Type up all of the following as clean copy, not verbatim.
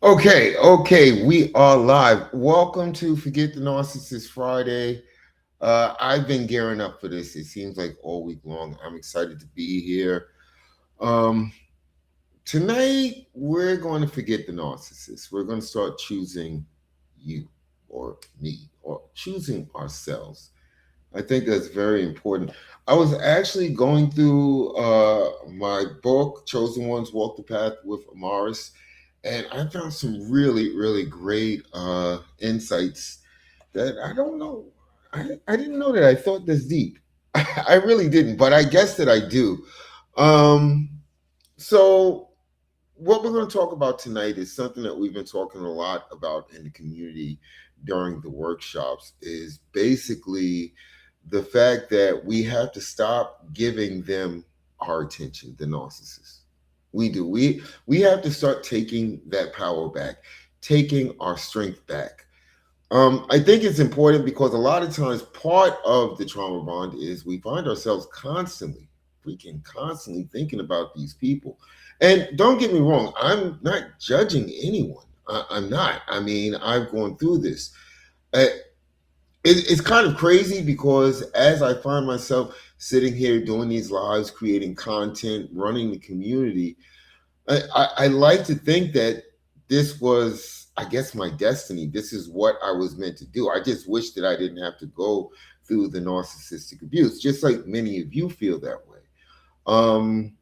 Okay, we are live. Welcome to Forget the Narcissist Friday. I've been gearing up for this. It seems like all week long. I'm excited to be here. Um, Tonight, we're going to forget the narcissist. We're going to start choosing you or me or choosing ourselves. I think that's very important. I was actually going through my book, Chosen Ones Walk the Path with Amaris, and I found some really, really great insights that I don't know. I didn't know that I thought this deep. I really didn't, but I guess that I do. Um, so, what we're going to talk about tonight is something that we've been talking a lot about in the community during the workshops, is basically the fact that we have to stop giving them our attention, the narcissist. We do. We have to start taking that power back, taking our strength back. I think it's important because a lot of times part of the trauma bond is we find ourselves constantly, freaking constantly thinking about these people. And don't get me wrong, I'm not judging anyone. I'm not. I mean, I've gone through this. Uh, it's kind of crazy because as I find myself sitting here doing these lives, creating content, running the community, I like to think that this was, I guess, my destiny. This is what I was meant to do. I just wish that I didn't have to go through the narcissistic abuse, just like many of you feel that way. Um,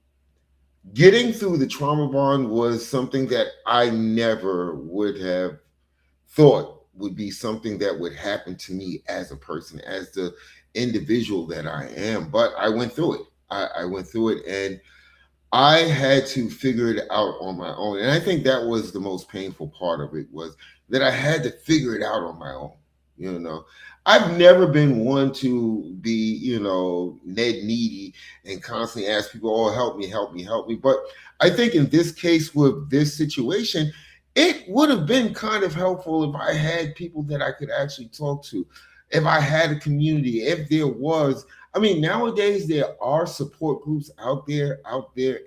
Getting through the trauma bond was something that I never would have thought would be something that would happen to me as a person, as the individual that I am. But I went through it. I went through it, and I had to figure it out on my own. And I think that was the most painful part of it, was that I had to figure it out on my own. You know, I've never been one to be, Ned needy and constantly ask people, oh, help me, help me, help me. But I think in this case with this situation, it would have been kind of helpful if I had people that I could actually talk to, if I had a community, if there was. I mean, nowadays there are support groups out there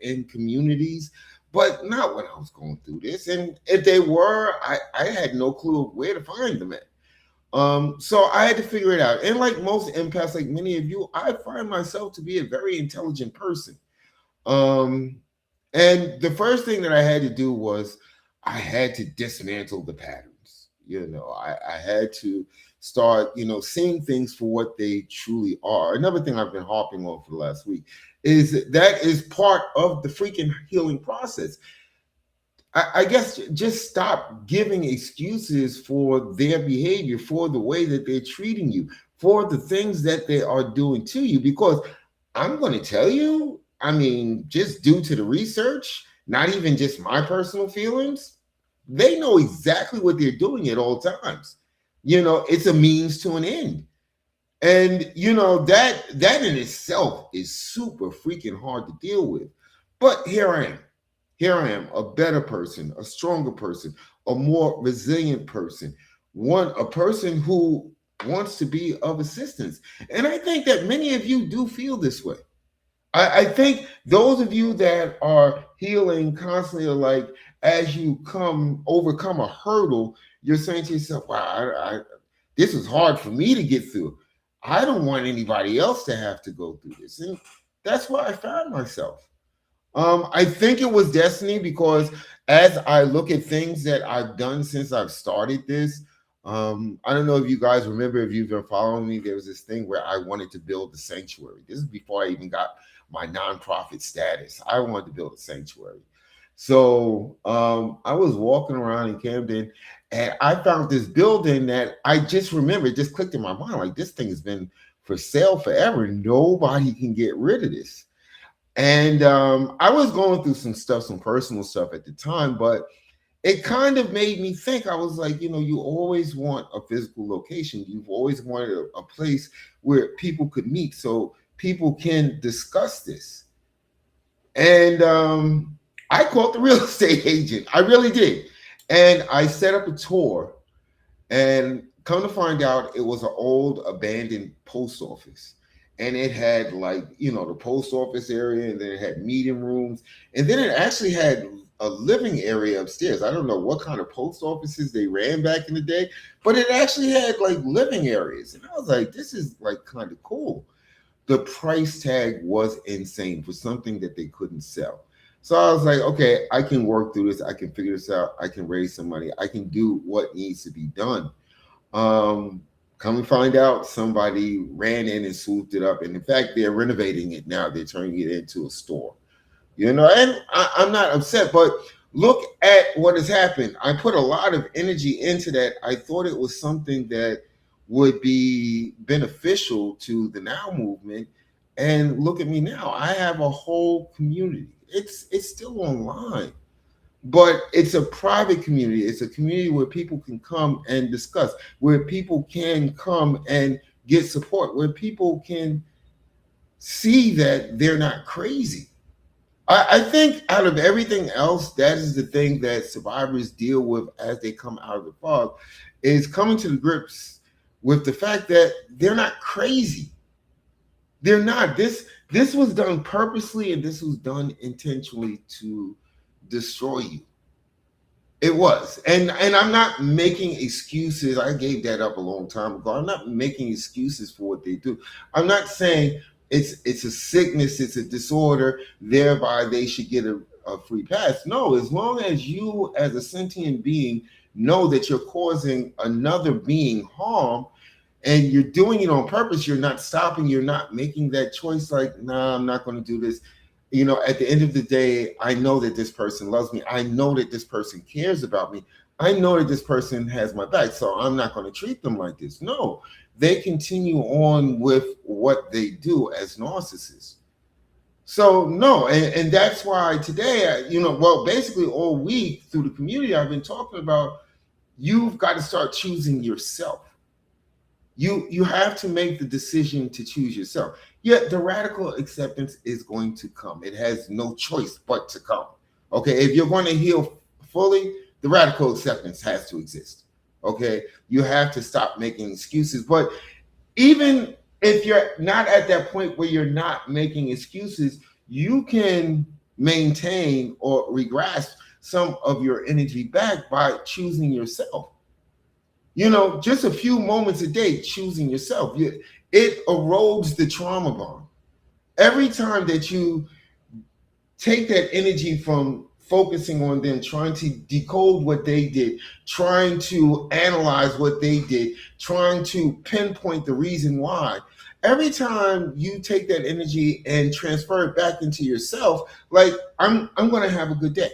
in communities, but not when I was going through this. And if they were, I had no clue of where to find them at. So I had to figure it out. And like most empaths, like many of you, I find myself to be a very intelligent person. Um, and the first thing that I had to do was I had to dismantle the patterns. I had to start, seeing things for what they truly are. Another thing I've been harping on for the last week is that is part of the freaking healing process. I guess just stop giving excuses for their behavior, for the way that they're treating you, for the things that they are doing to you. Because I'm going to tell you, I mean, just due to the research, not even just my personal feelings, they know exactly what they're doing at all times. It's a means to an end. And that in itself is super freaking hard to deal with. But here I am. Here I am, a better person, a stronger person, a more resilient person, a person who wants to be of assistance. And I think that many of you do feel this way. I think those of you that are healing constantly are like, as you overcome a hurdle, you're saying to yourself, wow, this is hard for me to get through. I don't want anybody else to have to go through this. And that's where I found myself. I think it was destiny because as I look at things that I've done since I've started this, I don't know if you guys remember, if you've been following me, there was this thing where I wanted to build a sanctuary. This is before I even got my nonprofit status. I wanted to build a sanctuary. So I was walking around in Camden and I found this building that I just remember, it just clicked in my mind, like this thing has been for sale forever. Nobody can get rid of this. And I was going through some stuff, some personal stuff at the time, but it kind of made me think. I was like, you always want a physical location. You've always wanted a place where people could meet so people can discuss this. And I called the real estate agent. I really did. And I set up a tour. And come to find out, it was an old abandoned post office. And it had, like, the post office area, and then it had meeting rooms. And then it actually had a living area upstairs. I don't know what kind of post offices they ran back in the day, but it actually had like living areas. And I was like, this is like kind of cool. The price tag was insane for something that they couldn't sell. So I was like, okay, I can work through this. I can figure this out. I can raise some money. I can do what needs to be done. Um, Come and find out, somebody ran in and swooped it up. And in fact, they're renovating it now. They're turning it into a store. And I'm not upset, but look at what has happened. I put a lot of energy into that. I thought it was something that would be beneficial to the Now movement. And look at me now. I have a whole community. It's still online, but it's a private community. It's a community where people can come and discuss, where people can come and get support, where people can see that they're not crazy. I think out of everything else, that is the thing that survivors deal with as they come out of the fog, is coming to the grips with the fact that they're not crazy. They're not. This was done purposely, and this was done intentionally to destroy you. It was. And I'm not making excuses. I gave that up a long time ago. I'm not making excuses for what they do. I'm not saying it's a sickness, it's a disorder, thereby they should get a free pass. No, as long as you as a sentient being know that you're causing another being harm and you're doing it on purpose, you're not stopping, you're not making that choice like, nah, I'm not going to do this. At the end of the day, I know that this person loves me. I know that this person cares about me. I know that this person has my back, so I'm not going to treat them like this. No, they continue on with what they do as narcissists. So no, and that's why today, basically all week through the community, I've been talking about you've got to start choosing yourself. You have to make the decision to choose yourself. Yet the radical acceptance is going to come. It has no choice but to come. Okay, if you're going to heal fully, the radical acceptance has to exist. Okay, you have to stop making excuses. But even if you're not at that point where you're not making excuses, you can maintain or regrasp some of your energy back by choosing yourself. Just a few moments a day choosing yourself. It erodes the trauma bond. Every time that you take that energy from focusing on them, trying to decode what they did, trying to analyze what they did, trying to pinpoint the reason why, every time you take that energy and transfer it back into yourself, like I'm going to have a good day.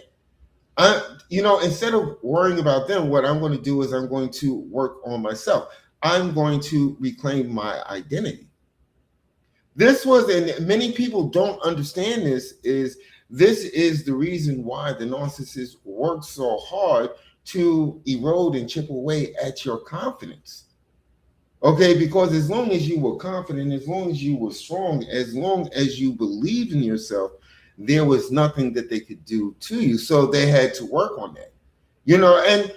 Instead of worrying about them, what I'm going to do is I'm going to work on myself. I'm going to reclaim my identity. And many people don't understand this is the reason why the narcissist works so hard to erode and chip away at your confidence. Okay, because as long as you were confident, as long as you were strong, as long as you believed in yourself, there was nothing that they could do to you. So they had to work on that. And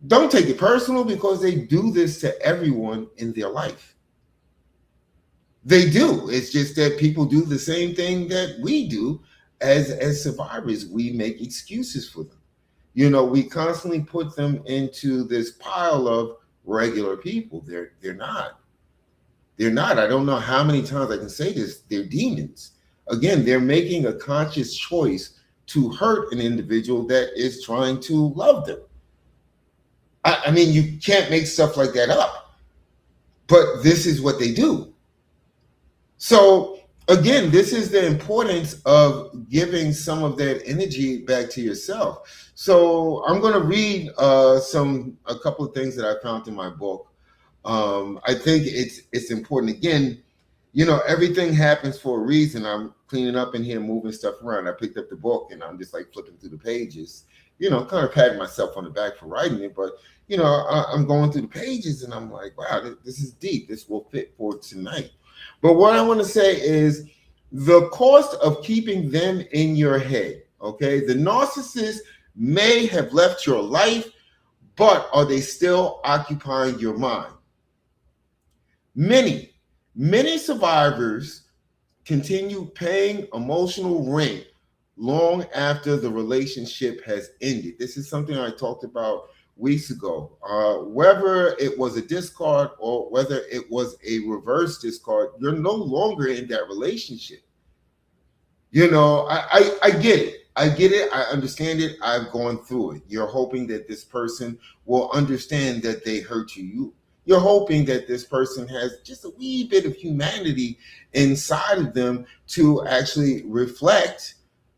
don't take it personal, because they do this to everyone in their life. They do. It's just that people do the same thing that we do as survivors. We make excuses for them. We constantly put them into this pile of regular people. They're not. They're not. I don't know how many times I can say this. They're demons. Again, they're making a conscious choice to hurt an individual that is trying to love them. I mean, you can't make stuff like that up, but this is what they do. So again, this is the importance of giving some of that energy back to yourself. So I'm going to read a couple of things that I found in my book. I think it's important. Again, everything happens for a reason. I'm cleaning up in here, moving stuff around. I picked up the book and I'm just like flipping through the pages, kind of patting myself on the back for writing it. But, I'm going through the pages and I'm like, wow, this is deep. This will fit for tonight. But what I want to say is the cost of keeping them in your head. Okay. The narcissist may have left your life, but are they still occupying your mind? Many survivors continue paying emotional rent long after the relationship has ended. This is something I talked about weeks ago. Whether it was a discard or whether it was a reverse discard, you're no longer in that relationship. I get it. I get it. I understand it. I've gone through it. You're hoping that this person will understand that they hurt you. You're hoping that this person has just a wee bit of humanity inside of them to actually reflect,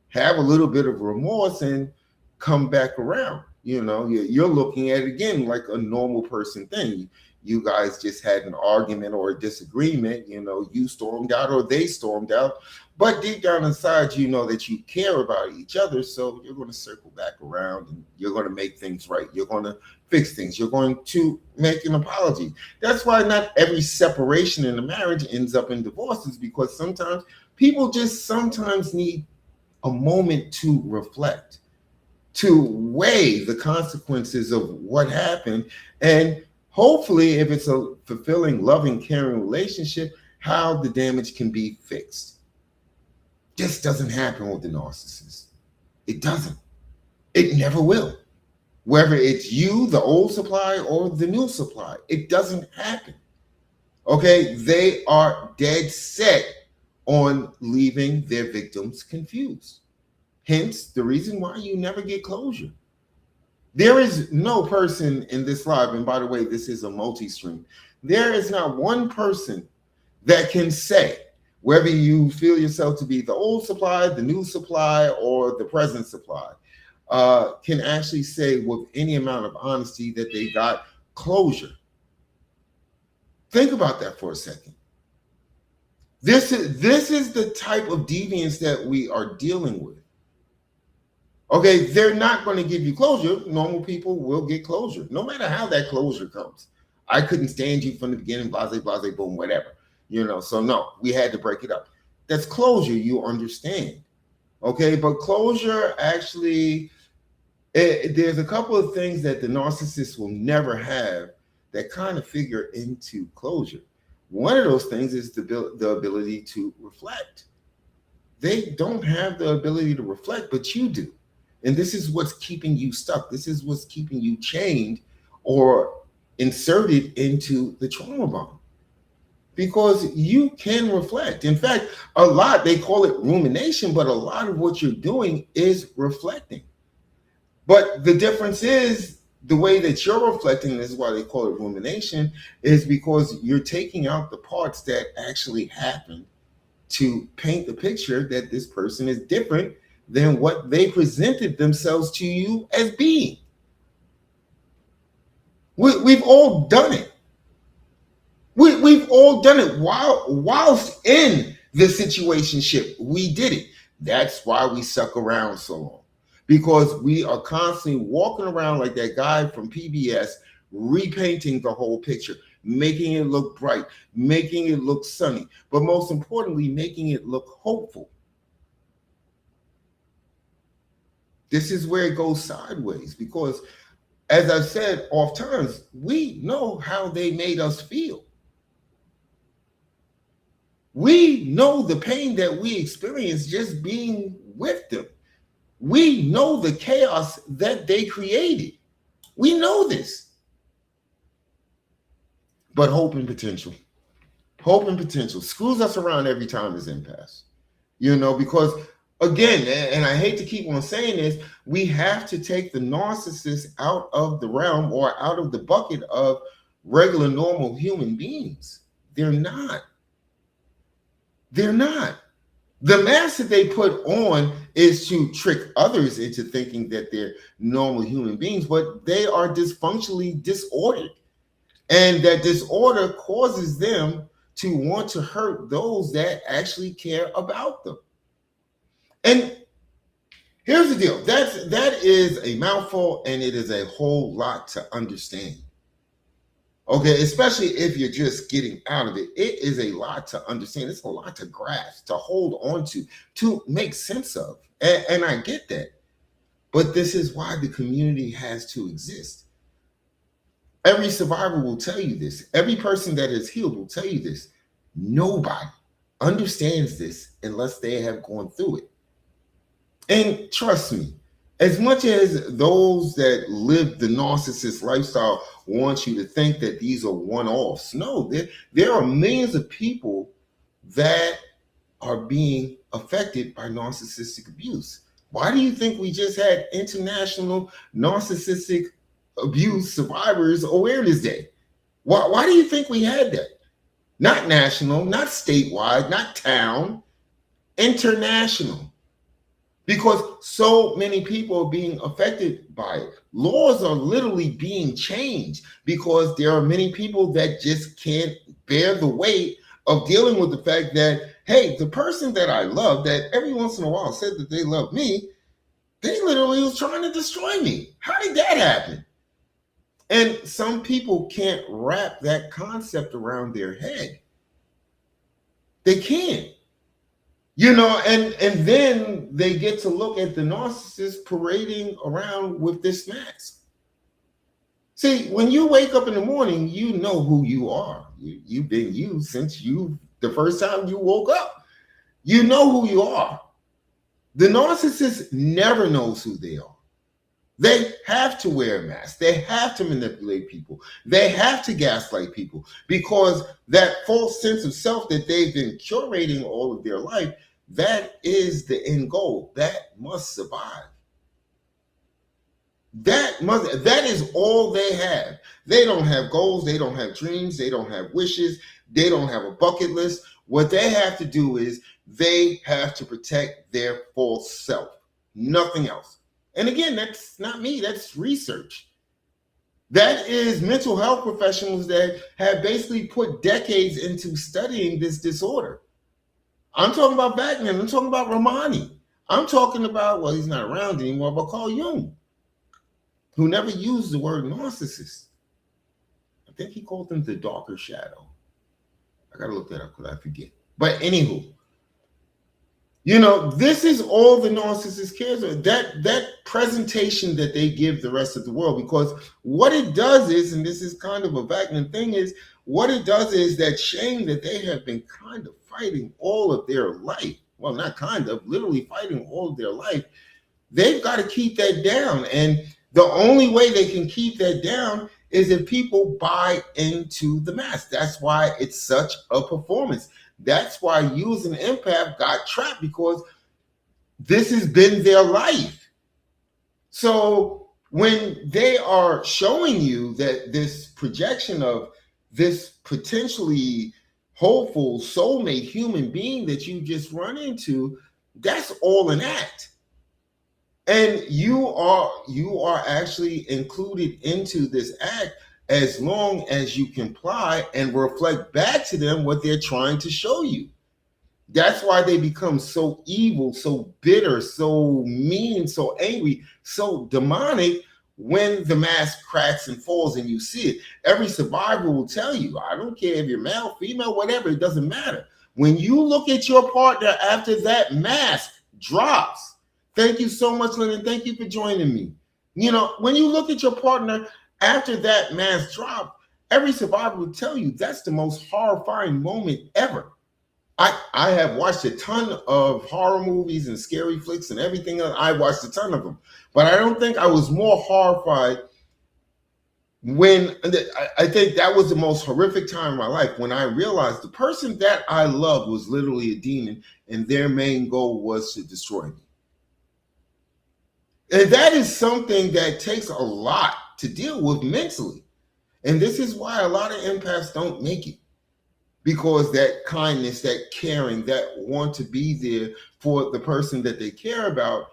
have a little bit of remorse, and come back around. You're looking at it again like a normal person thing. You guys just had an argument or a disagreement. You stormed out or they stormed out. But deep down inside, you know that you care about each other. So you're going to circle back around and you're going to make things right. You're going to fix things. You're going to make an apology. That's why not every separation in a marriage ends up in divorces, because sometimes people just sometimes need a moment to reflect, to weigh the consequences of what happened. And hopefully, if it's a fulfilling, loving, caring relationship, how the damage can be fixed. This doesn't happen with the narcissist. It doesn't. It never will. Whether it's you, the old supply, or the new supply, it doesn't happen. Okay? They are dead set on leaving their victims confused. Hence, the reason why you never get closure. There is no person in this life, and by the way, this is a multi-stream. There is not one person that can say, whether you feel yourself to be the old supply, the new supply, or the present supply, can actually say with any amount of honesty that they got closure. Think about that for a second. This is the type of deviance that we are dealing with. Okay, they're not going to give you closure. Normal people will get closure, no matter how that closure comes. I couldn't stand you from the beginning, blase, blase, boom, whatever. So no, we had to break it up. That's closure, you understand. Okay, but closure actually, there's a couple of things that the narcissist will never have that kind of figure into closure. One of those things is the ability to reflect. They don't have the ability to reflect, but you do. And this is what's keeping you stuck. This is what's keeping you chained or inserted into the trauma bond. Because you can reflect. In fact, they call it rumination, but a lot of what you're doing is reflecting. But the difference is the way that you're reflecting, this is why they call it rumination, is because you're taking out the parts that actually happened to paint the picture that this person is different than what they presented themselves to you as being. We've all done it. We've all done it whilst in the situationship. We did it. That's why we suck around so long, because we are constantly walking around like that guy from PBS, repainting the whole picture, making it look bright, making it look sunny, but most importantly, making it look hopeful. This is where it goes sideways, because as I've said oft times, we know how they made us feel. We know the pain that we experience just being with them. We know the chaos that they created. We know this. But hope and potential screws us around every time there's impasse. Because again, and I hate to keep on saying this, we have to take the narcissist out of the realm or out of the bucket of regular, normal human beings. They're not. The mask that they put on is to trick others into thinking that they're normal human beings, but they are dysfunctionally disordered. And that disorder causes them to want to hurt those that actually care about them. And here's the deal. That is a mouthful, and it is a whole lot to understand. Okay, especially if you're just getting out of it. It is a lot to understand. It's a lot to grasp, to hold on to make sense of. And I get that. But this is why the community has to exist. Every survivor will tell you this. Every person that is healed will tell you this. Nobody understands this unless they have gone through it. And trust me, as much as those that live the narcissist lifestyle want you to think that these are one-offs, no, there are millions of people that are being affected by narcissistic abuse. Why do you think we just had International Narcissistic Abuse Survivors Awareness Day? Why do you think we had that? Not national, not statewide, not town, international. Because so many people are being affected by it. Laws are literally being changed because there are many people that just can't bear the weight of dealing with the fact that, hey, the person that I love, that every once in a while said that they love me, they literally was trying to destroy me. How did that happen? And some people can't wrap that concept around their head. They can't. And then they get to look at the narcissist parading around with this mask. See, when you wake up in the morning, you know who you are. You've been you since the first time you woke up. You know who you are. The narcissist never knows who they are. They have to wear a mask. They have to manipulate people. They have to gaslight people because that false sense of self that they've been curating all of their life, that is the end goal. That must survive. That is all they have. They don't have goals. They don't have dreams. They don't have wishes. They don't have a bucket list. What they have to do is they have to protect their false self. Nothing else. And again, that's not me. That's research. That is mental health professionals that have basically put decades into studying this disorder. I'm talking about Bachman. I'm talking about Ramani. I'm talking about, well, he's not around anymore, but Carl Jung, who never used the word narcissist. I think he called them the darker shadow. I got to look that up because I forget. But anywho, this is all the narcissist cares about, that presentation that they give the rest of the world, because what it does is, and this is kind of a Bachman thing, is what it does is that shame that they have been kind of fighting all of their life. Well, not kind of, literally fighting all of their life. They've got to keep that down. And the only way they can keep that down is if people buy into the mask. That's why it's such a performance. That's why you as an empath got trapped, because this has been their life. So when they are showing you that this projection of this potentially hopeful soulmate human being that you just run into, that's all an act. And you are actually included into this act as long as you comply and reflect back to them what they're trying to show you. That's why they become so evil, so bitter, so mean, so angry, so demonic when the mask cracks and falls and you see it. Every survivor will tell you, I don't care if you're male, female, whatever, it doesn't matter. When you look at your partner after that mask drops, thank you so much, Lennon. Thank you for joining me. When you look at your partner after that mask drop, every survivor will tell you that's the most horrifying moment ever. I have watched a ton of horror movies and scary flicks and everything else. I watched a ton of them. But I don't think I was more horrified when I think that was the most horrific time in my life, when I realized the person that I loved was literally a demon and their main goal was to destroy me. And that is something that takes a lot to deal with mentally. And this is why a lot of empaths don't make it. Because that kindness, that caring, that want to be there for the person that they care about,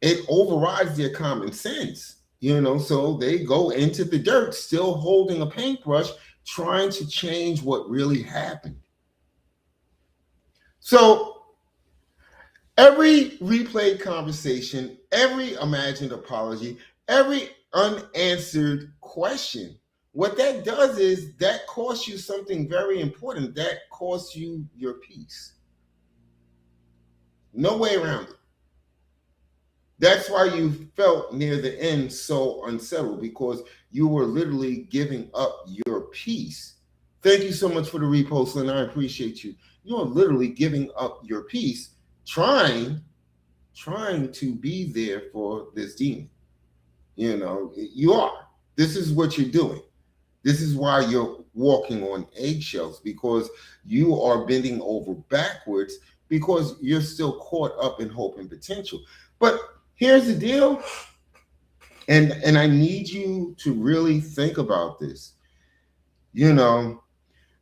it overrides their common sense. So they go into the dirt still holding a paintbrush, trying to change what really happened. So every replayed conversation, every imagined apology, every unanswered question, what that does is that costs you something very important. That costs you your peace. No way around it. That's why you felt near the end so unsettled, because you were literally giving up your peace. Thank you so much for the repost, Lynn. I appreciate you. You're literally giving up your peace, trying trying to be there for this demon. You are. This is what you're doing. This is why you're walking on eggshells, because you are bending over backwards because you're still caught up in hope and potential. But here's the deal, and I need you to really think about this. You know,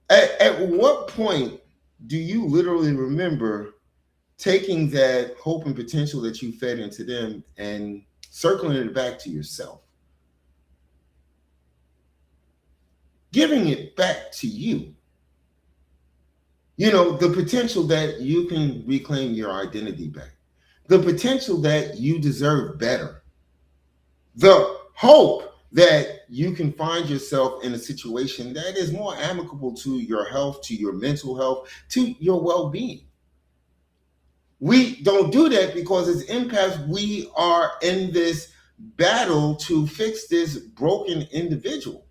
at what point do you literally remember taking that hope and potential that you fed into them and circling it back to yourself? Giving it back to you. The potential that you can reclaim your identity back. The potential that you deserve better. The hope that you can find yourself in a situation that is more amicable to your health, to your mental health, to your well-being. We don't do that because as empaths, we are in this battle to fix this broken individual.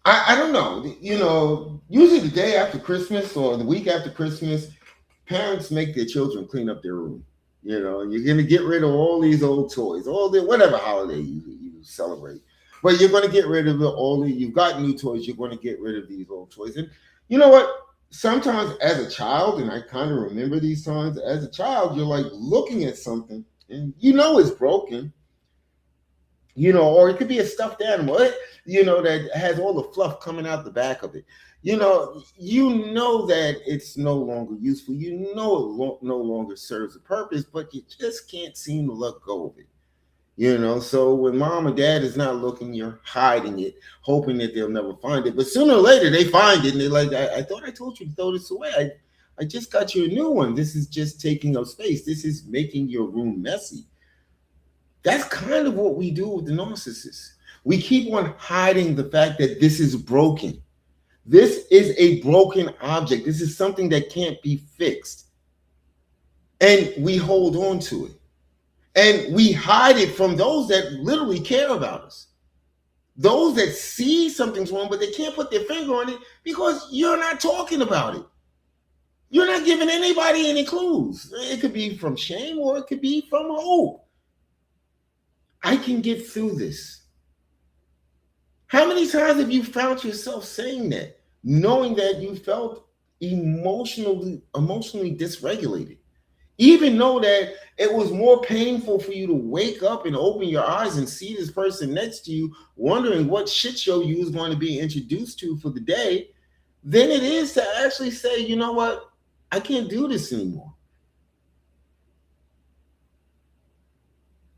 I don't know. Usually the day after Christmas or the week after Christmas, parents make their children clean up their room. You're going to get rid of all these old toys, all the whatever holiday you celebrate. But you're going to get rid of you've got new toys, you're going to get rid of these old toys. And you know what? Sometimes as a child, and I kind of remember these times, as a child, you're like looking at something and it's broken. Or it could be a stuffed animal, that has all the fluff coming out the back of it. That it's no longer useful. It no longer serves a purpose, but you just can't seem to let go of it. So when mom or dad is not looking, you're hiding it, hoping that they'll never find it. But sooner or later, they find it, and they're like, I thought I told you to throw this away. I just got you a new one. This is just taking up space. This is making your room messy. That's kind of what we do with the narcissist. We keep on hiding the fact that this is broken. This is a broken object. This is something that can't be fixed. And we hold on to it. And we hide it from those that literally care about us. Those that see something's wrong, but they can't put their finger on it because you're not talking about it. You're not giving anybody any clues. It could be from shame or it could be from hope. I can get through this. How many times have you found yourself saying that, knowing that you felt emotionally dysregulated? Even though that it was more painful for you to wake up and open your eyes and see this person next to you, wondering what shit show you was going to be introduced to for the day, than it is to actually say, you know what, I can't do this anymore.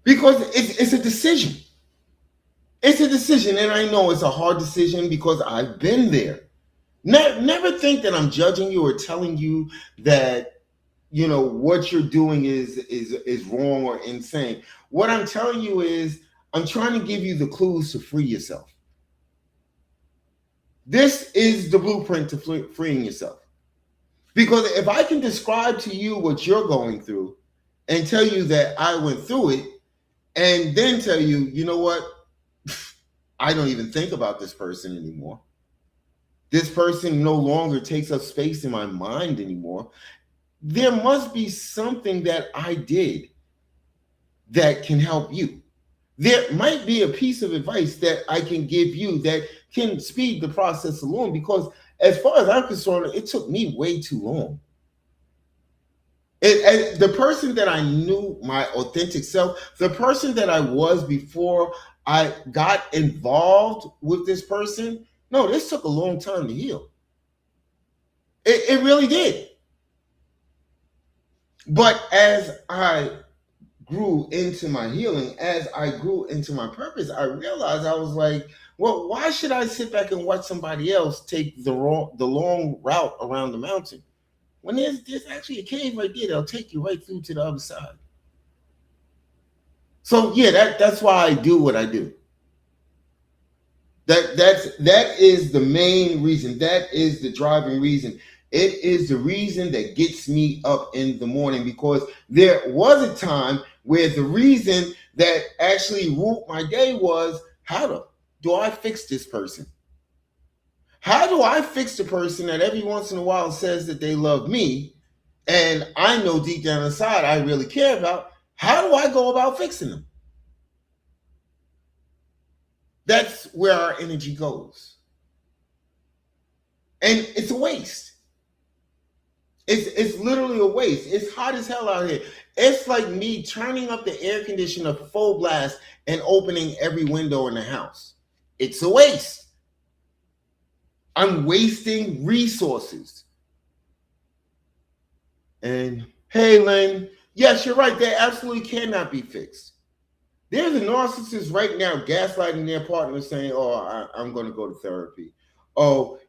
Because it's a decision. It's a decision, and I know it's a hard decision because I've been there. Never think that I'm judging you or telling you that what you're doing is wrong or insane. What I'm telling you is I'm trying to give you the clues to free yourself. This is the blueprint to freeing yourself. Because if I can describe to you what you're going through and tell you that I went through it, and then tell you, you know what? I don't even think about this person anymore. This person no longer takes up space in my mind anymore. There must be something that I did that can help you. There might be a piece of advice that I can give you that can speed the process along, because as far as I'm concerned, it took me way too long. The person that I knew, my authentic self, the person that I was before I got involved with this person, no, this took a long time to heal. It really did. But as I grew into my healing, as I grew into my purpose, I realized I was like, well, why should I sit back and watch somebody else take the long route around the mountain when there's actually a cave right there that'll take you right through to the other side? So yeah, that's why I do what I do. That is the main reason. That is the driving reason. It is the reason that gets me up in the morning, because there was a time where the reason that actually ruled my day was, how do I fix this person? How do I fix the person that every once in a while says that they love me, And I know deep down inside I really care about, how do I go about fixing them? That's where our energy goes. And it's a waste. It's literally a waste. It's hot as hell out here. It's like me turning up the air conditioner full blast and opening every window in the house. It's a waste. I'm wasting resources. And hey, Lynn, yes, you're right. They absolutely cannot be fixed. There's a narcissist right now gaslighting their partner saying, oh, I'm going to go to therapy. Oh,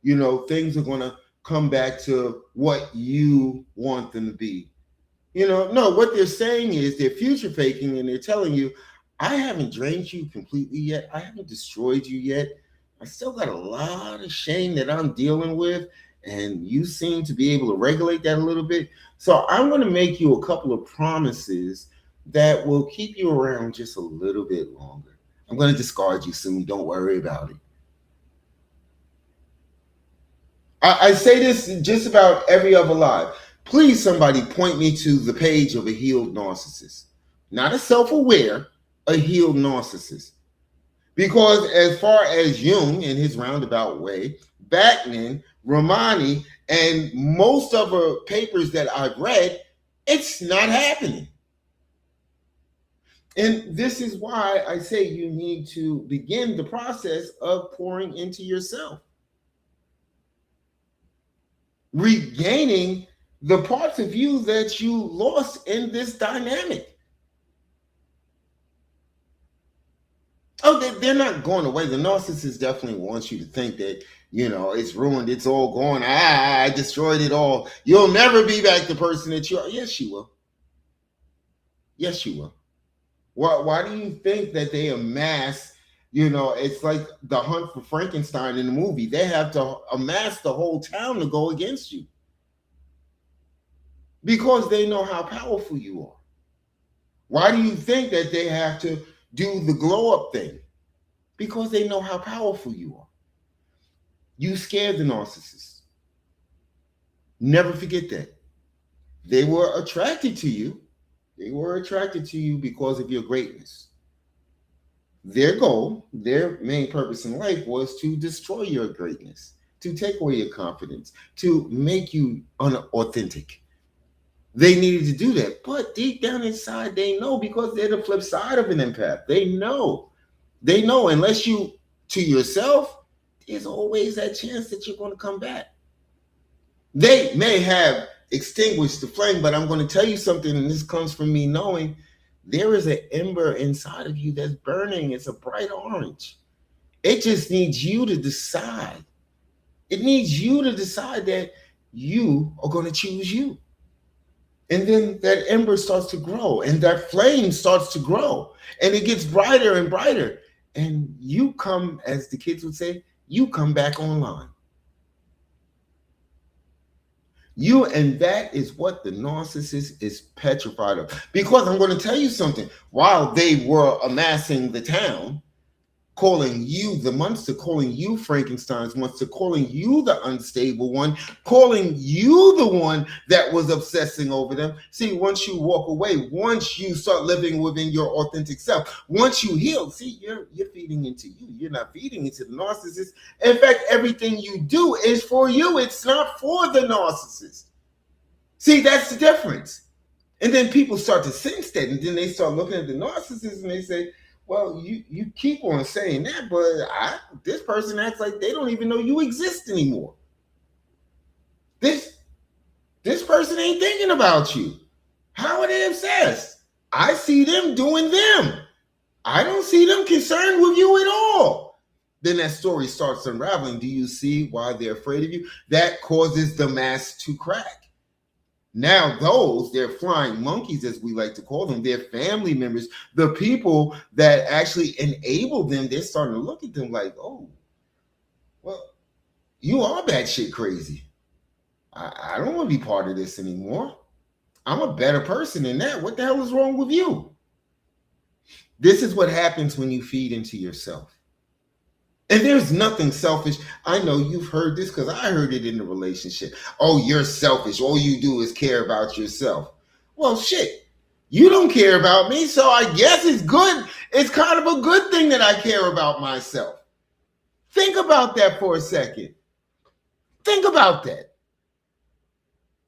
things are going to come back to what you want them to be. No, what they're saying is they're future faking and they're telling you, I haven't drained you completely yet. I haven't destroyed you yet. I still got a lot of shame that I'm dealing with. And you seem to be able to regulate that a little bit. So I'm going to make you a couple of promises that will keep you around just a little bit longer. I'm going to discard you soon. Don't worry about it. I say this just about every other live. Please, somebody point me to the page of a healed narcissist. Not a self-aware, a healed narcissist. Because as far as Jung in his roundabout way, Batman, Romani, and most of the papers that I've read, it's not happening. And this is why I say you need to begin the process of pouring into yourself. Regaining the parts of you that you lost in this dynamic. Oh, they're not going away. The narcissist definitely wants you to think that, it's ruined. It's all gone. I destroyed it all. You'll never be back the person that you are. Yes, you will. Yes, you will. Why do you think that they amass, it's like the hunt for Frankenstein in the movie. They have to amass the whole town to go against you. Because they know how powerful you are. Why do you think that they have to do the glow up thing? Because they know how powerful you are. You scared the narcissist. Never forget that. They were attracted to you. They were attracted to you because of your greatness. Their goal, their main purpose in life was to destroy your greatness, to take away your confidence, to make you unauthentic. They needed to do that. But deep down inside, they know, because they're the flip side of an empath. They know. They know, unless you, to yourself, there's always that chance that you're going to come back. They may have extinguished the flame, but I'm going to tell you something, and this comes from me knowing there is an ember inside of you that's burning. It's a bright orange. It just needs you to decide. It needs you to decide that you are going to choose you. And then that ember starts to grow, and that flame starts to grow, and it gets brighter and brighter. And you come, as the kids would say, you come back online. And that is what the narcissist is petrified of. Because I'm going to tell you something. While they were amassing the town, calling you the monster, calling you Frankenstein's monster, calling you the unstable one, calling you the one that was obsessing over them. See, once you walk away, once you start living within your authentic self, once you heal, see, you're feeding into you. You're not feeding into the narcissist. In fact, everything you do is for you. It's not for the narcissist. See, that's the difference. And then people start to sense that, and then they start looking at the narcissist and they say, well, you keep on saying that, but this person acts like they don't even know you exist anymore. This person ain't thinking about you. How are they obsessed? I see them doing them. I don't see them concerned with you at all. Then that story starts unraveling. Do you see why they're afraid of you? That causes the mask to crack. Now they're flying monkeys, as we like to call them, they're family members, the people that actually enable them, they're starting to look at them like, oh, well, you are batshit crazy. I don't want to be part of this anymore. I'm a better person than that. What the hell is wrong with you? This is what happens when you feed into yourself. And there's nothing selfish. I know you've heard this because I heard it in the relationship. Oh, you're selfish. All you do is care about yourself. Well, shit. You don't care about me, so I guess it's good. It's kind of a good thing that I care about myself. Think about that for a second. Think about that.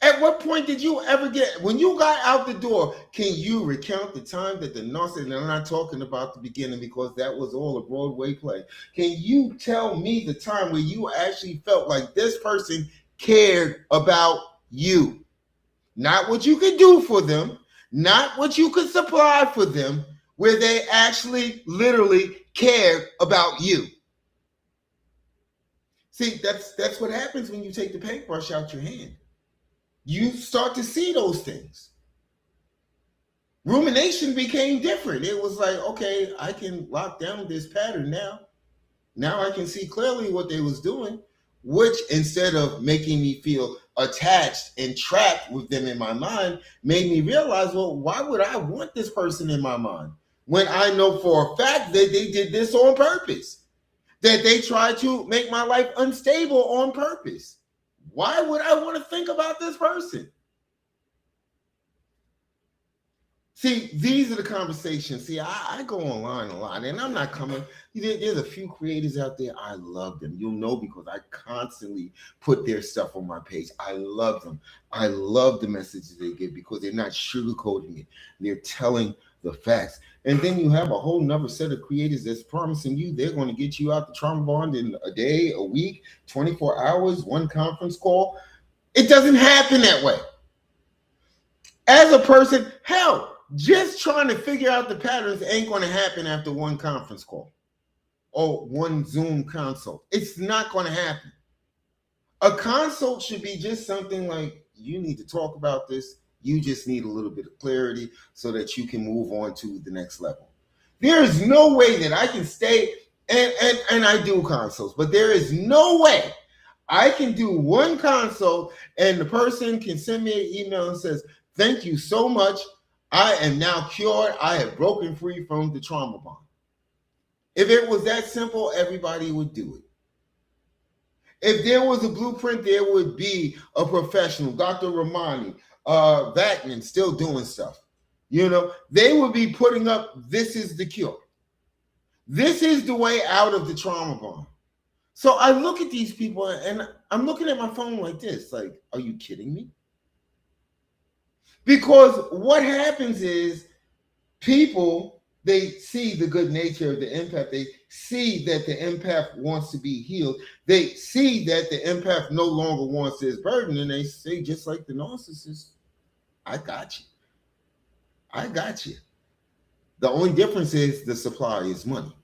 At what point did you ever get, when you got out the door, can you recount the time that the narcissist, and I'm not talking about the beginning because that was all a Broadway play. Can you tell me the time where you actually felt like this person cared about you? Not what you could do for them, not what you could supply for them, where they actually literally cared about you. See, that's what happens when you take the paintbrush out your hand. You start to see those things. Rumination became different. It was like, okay, I can lock down this pattern now. Now I can see clearly what they was doing, which instead of making me feel attached and trapped with them in my mind, made me realize, well, why would I want this person in my mind when I know for a fact that they did this on purpose, that they tried to make my life unstable on purpose? Why would I want to think about this person? See, these are the conversations. See, I go online a lot, and I'm not coming. There's a few creators out there. I love them. You'll know because I constantly put their stuff on my page. I love them. I love the messages they give because they're not sugarcoating it. They're telling the facts. And then you have a whole nother set of creators that's promising you they're going to get you out the trauma bond in a day, a week, 24 hours, one conference call. It doesn't happen that way. As a person, hell, just trying to figure out the patterns ain't going to happen after one conference call or one Zoom consult. It's not going to happen. A consult should be just something like, you need to talk about this. You just need a little bit of clarity so that you can move on to the next level. There is no way that I can stay, and I do consults, but there is no way I can do one consult and the person can send me an email and says, thank you so much. I am now cured. I have broken free from the trauma bond. If it was that simple, everybody would do it. If there was a blueprint, there would be a professional, Dr. Ramani, Vatman still doing stuff. You know, they would be putting up, this is the cure. This is the way out of the trauma bond. So I look at these people and I'm looking at my phone like this, like, are you kidding me? Because what happens is people, they see the good nature of the empath. They see that the empath wants to be healed. They see that the empath no longer wants this burden. And they say, just like the narcissist, I got you. I got you. The only difference is the supply is money.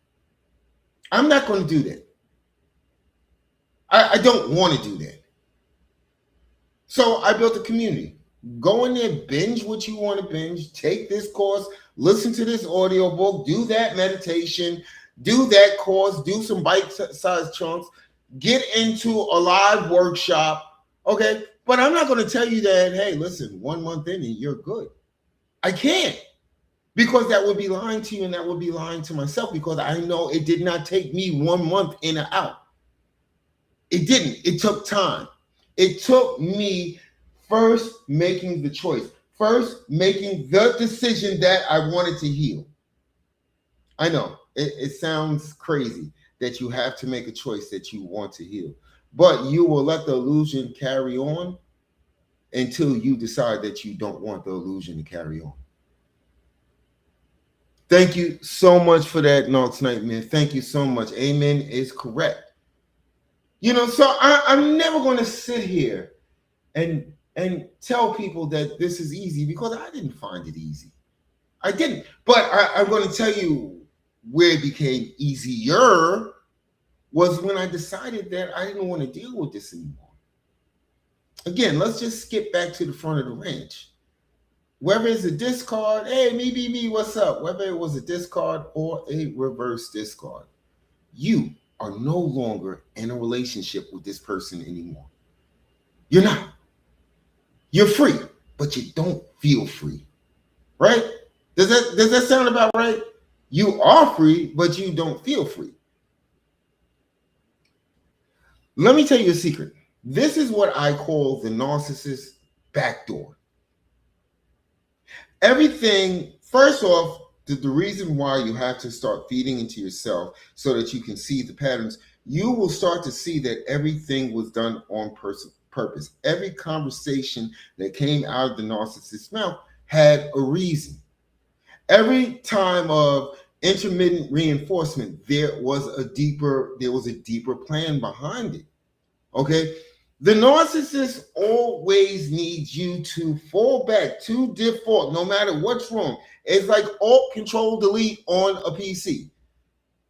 I'm not going to do that. I don't want to do that. So I built a community. Go in there, binge what you want to binge, take this course, listen to this audio book, do that meditation, do that course, do some bite-sized chunks, get into a live workshop, okay? But I'm not going to tell you that, hey, listen, 1 month in and you're good. I can't, because that would be lying to you and that would be lying to myself, because I know it did not take me 1 month in and out. It didn't. It took time. It took me first making the choice, first making the decision that I wanted to heal. I know it sounds crazy that you have to make a choice that you want to heal, but you will let the illusion carry on until you decide that you don't want the illusion to carry on. Thank you so much for that, Knox Nightmare. Thank you so much. Amen is correct. You know, so I'm never going to sit here and tell people that this is easy, because I didn't find it easy. I didn't. But I'm going to tell you where it became easier was when I decided that I didn't want to deal with this anymore. Again, let's just skip back to the front of the ranch. Whether it's a discard, hey, me, what's up? Whether it was a discard or a reverse discard, you are no longer in a relationship with this person anymore. You're not. You're free, but you don't feel free, right? Does that sound about right? You are free, but you don't feel free. Let me tell you a secret. This is what I call the narcissist backdoor. Everything, first off, the reason why you have to start feeding into yourself so that you can see the patterns, you will start to see that everything was done on purpose. Every conversation that came out of the narcissist's mouth had a reason. Every time of intermittent reinforcement, there was a deeper plan behind it. Okay. The narcissist always needs you to fall back to default, no matter what's wrong. It's like Alt Control Delete on a PC.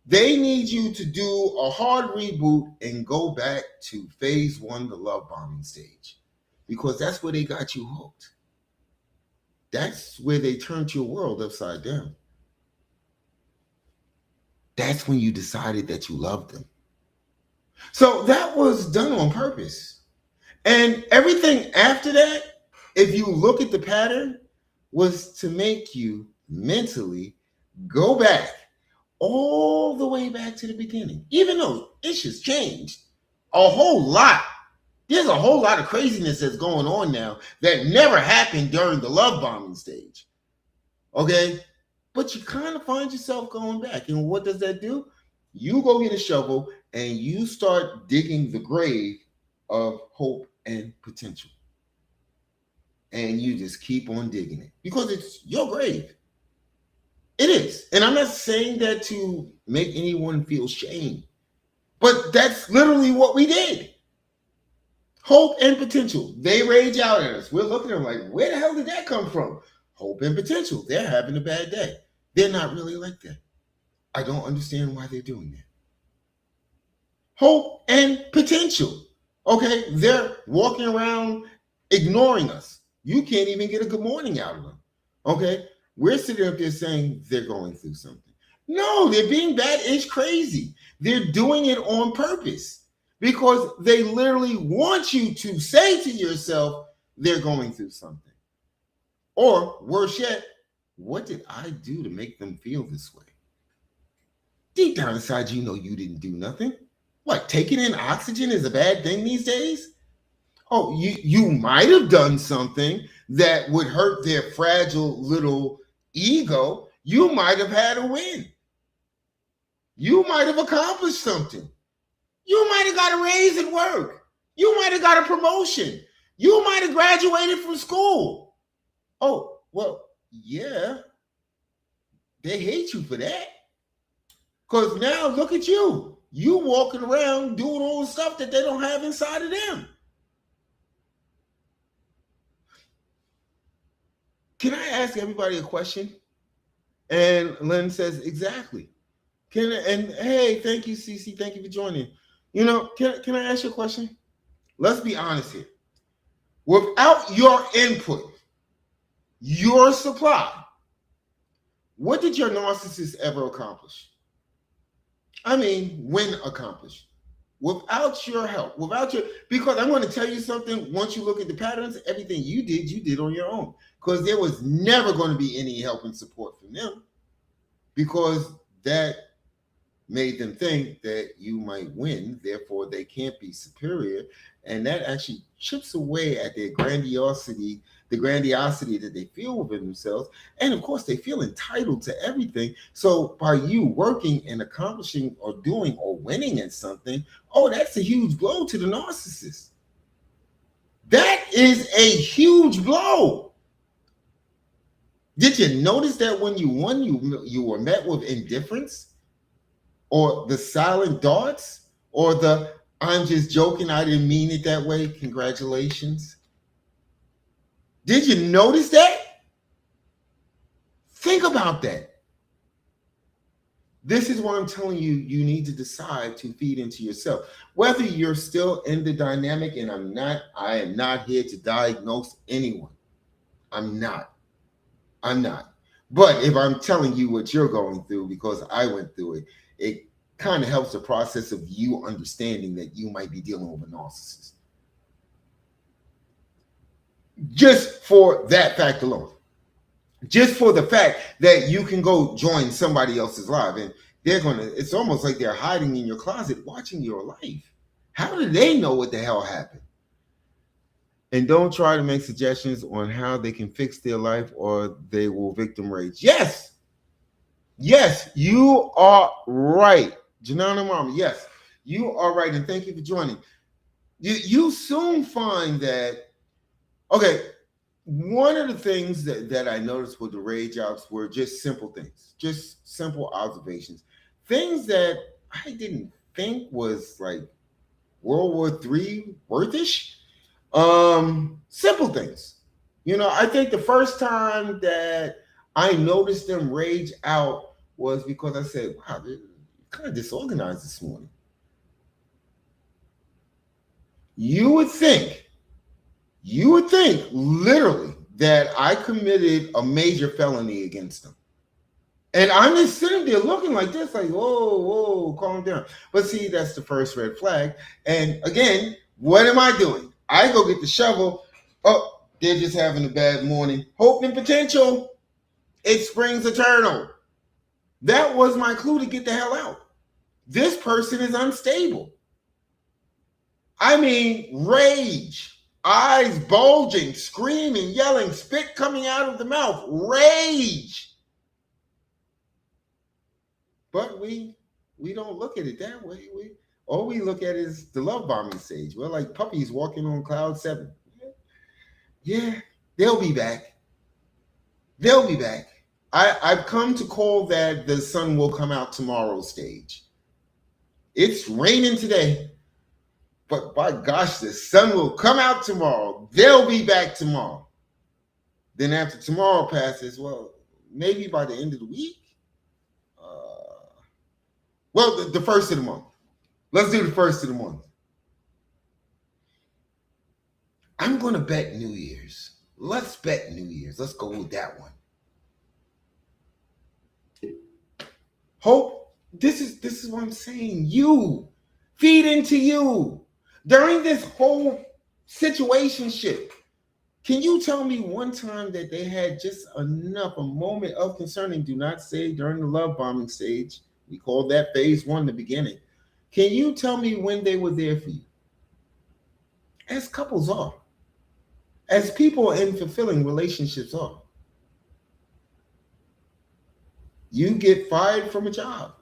They need you to do a hard reboot and go back to phase one, the love bombing stage, because that's where they got you hooked. That's where they turned your world upside down. That's when you decided that you loved them. So that was done on purpose. And everything after that, if you look at the pattern, was to make you mentally go back all the way back to the beginning. Even though issues changed a whole lot. There's a whole lot of craziness that's going on now that never happened during the love bombing stage. Okay? But you kind of find yourself going back. And what does that do? You go get a shovel and you start digging the grave of hope and potential. And you just keep on digging it because it's your grave. It is. And I'm not saying that to make anyone feel shame, but that's literally what we did. Hope and potential. They rage out at us. We're looking at them like, where the hell did that come from? Hope and potential. They're having a bad day. They're not really like that. I don't understand why they're doing that. Hope and potential. Okay, they're walking around ignoring us. You can't even get a good morning out of them. Okay, we're sitting up there saying they're going through something. No, they're being bad-ish crazy. They're doing it on purpose because they literally want you to say to yourself, they're going through something. Or worse yet, what did I do to make them feel this way? Deep down inside, you know you didn't do nothing. What, taking in oxygen is a bad thing these days? Oh, you might have done something that would hurt their fragile little ego. You might have had a win. You might have accomplished something. You might have got a raise at work. You might have got a promotion. You might have graduated from school. Oh, well, yeah. They hate you for that. Because now look at you. You walking around doing all the stuff that they don't have inside of them. Can I ask everybody a question? And Lynn says, exactly. And hey, thank you, Cece. Thank you for joining. You know, can I ask you a question? Let's be honest here. Without your input, your supply, what did your narcissist ever accomplish? I mean, when accomplished? Without your help, because I'm going to tell you something. Once you look at the patterns, everything you did on your own. Because there was never going to be any help and support from them. Because that made them think that you might win, therefore they can't be superior. And that actually chips away at their grandiosity, the grandiosity that they feel within themselves. And of course, they feel entitled to everything. So by you working and accomplishing or doing or winning at something, oh, that's a huge blow to the narcissist. That is a huge blow. Did you notice that when you won, you were met with indifference? Or the silent darts? Or the, I'm just joking, I didn't mean it that way, congratulations? Did you notice that? Think about that. This is what I'm telling you, you need to decide to feed into yourself. Whether you're still in the dynamic, and I am not here to diagnose anyone. I'm not. But if I'm telling you what you're going through, because I went through it, it kind of helps the process of you understanding that you might be dealing with a narcissist. Just for that fact alone. Just for the fact that you can go join somebody else's live and it's almost like they're hiding in your closet watching your life. How do they know what the hell happened? And don't try to make suggestions on how they can fix their life or they will victim rage. Yes, you are right. Janana Mama, yes, you are right. And thank you for joining. You soon find that, okay, one of the things that I noticed with the rage outs were just simple things, just simple observations, things that I didn't think was like World War III worthish. Simple things. I think the first time that I noticed them rage out was because I said, wow, they're kind of disorganized this morning. You would think literally that I committed a major felony against them. And I'm just sitting there looking like this, like, whoa, calm down. But see, that's the first red flag. And again, what am I doing? I go get the shovel. Oh, they're just having a bad morning. Hope and potential. It springs eternal. That was my clue to get the hell out. This person is unstable. I mean, rage. Eyes bulging, screaming, yelling, spit coming out of the mouth. Rage. But we don't look at it that way. All we look at is the love bombing stage. We're like puppies walking on cloud 7. Yeah, they'll be back. They'll be back. I've come to call that the sun will come out tomorrow stage. It's raining today, but by gosh, the sun will come out tomorrow. They'll be back tomorrow. Then after tomorrow passes, well, maybe by the end of the week. Well, the first of the month. Let's do the first of the month. I'm going to bet New Year's. Let's bet New Year's. Let's go with that one. Hope, this is what I'm saying. You. Feed into you. During this whole situationship, can you tell me one time that they had just enough, a moment of concern, and do not say during the love bombing stage? We call that phase 1, the beginning. Can you tell me when they were there for you? As couples are. As people in fulfilling relationships are. You get fired from a job.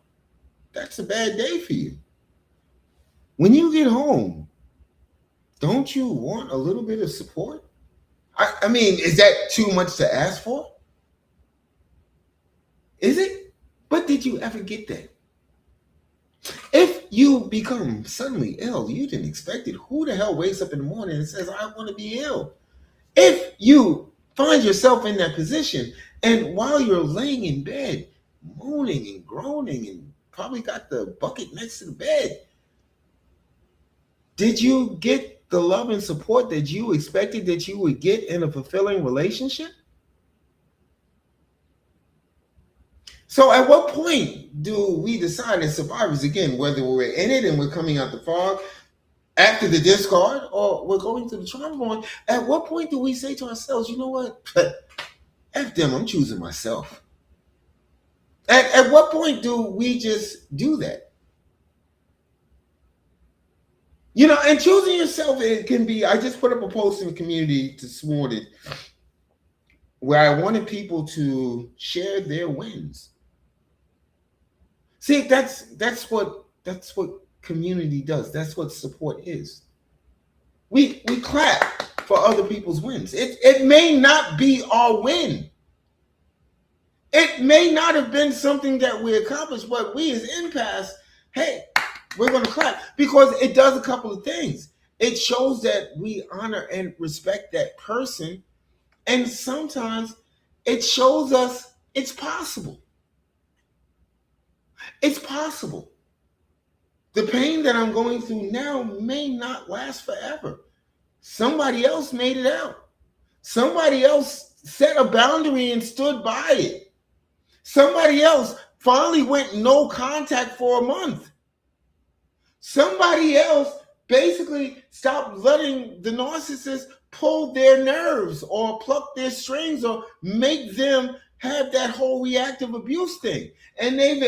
That's a bad day for you. When you get home, don't you want a little bit of support? I mean, is that too much to ask for? Is it? But did you ever get that? If you become suddenly ill, you didn't expect it. Who the hell wakes up in the morning and says, I want to be ill? If you find yourself in that position, and while you're laying in bed, moaning and groaning, and probably got the bucket next to the bed, did you get the love and support that you expected that you would get in a fulfilling relationship? So at what point do we decide as survivors, again, whether we're in it and we're coming out the fog after the discard or we're going through the trauma point, at what point do we say to ourselves, you know what? F them, I'm choosing myself. At what point do we just do that? And choosing yourself, it can be, I just put up a post in the community this morning where I wanted people to share their wins. See, that's what community does. That's what support is. We clap for other people's wins. It may not be our win. It may not have been something that we accomplished, but we as empaths, hey, we're going to clap because it does a couple of things. It shows that we honor and respect that person, and sometimes it shows us it's possible. It's possible. The pain that I'm going through now may not last forever. Somebody else made it out. Somebody else set a boundary and stood by it. Somebody else finally went no contact for a month. Somebody else basically stopped letting the narcissist pull their nerves or pluck their strings or make them have that whole reactive abuse thing. And they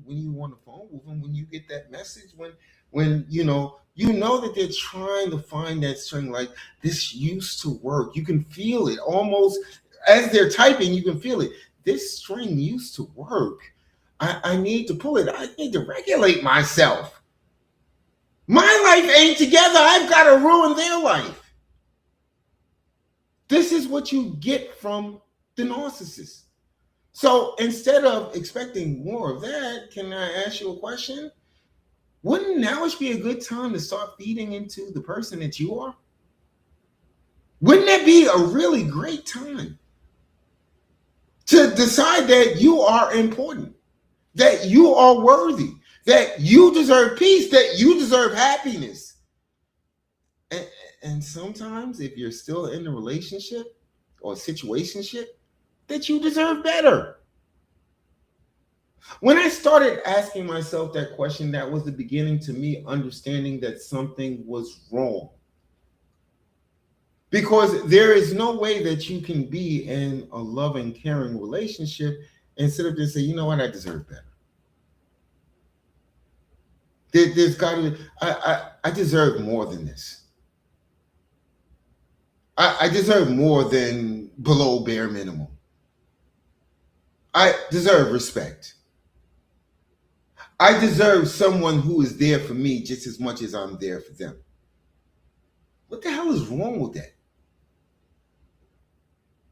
when you want to phone with them, when you get that message, when you know that they're trying to find that string, like this used to work. You can feel it almost as they're typing. You can feel it. This string used to work. I need to pull it. I need to regulate myself. My life ain't together. I've got to ruin their life. This is what you get from the narcissist. So instead of expecting more of that, can I ask you a question? Wouldn't now be a good time to start feeding into the person that you are? Wouldn't that be a really great time to decide that you are important, that you are worthy, that you deserve peace, that you deserve happiness? And sometimes if you're still in a relationship or a situationship, that you deserve better. When I started asking myself that question, that was the beginning to me understanding that something was wrong. Because there is no way that you can be in a loving, caring relationship instead of just say, you know what, I deserve better. There's got to, I deserve more than this. I deserve more than below bare minimum. I deserve respect. I deserve someone who is there for me just as much as I'm there for them. What the hell is wrong with that?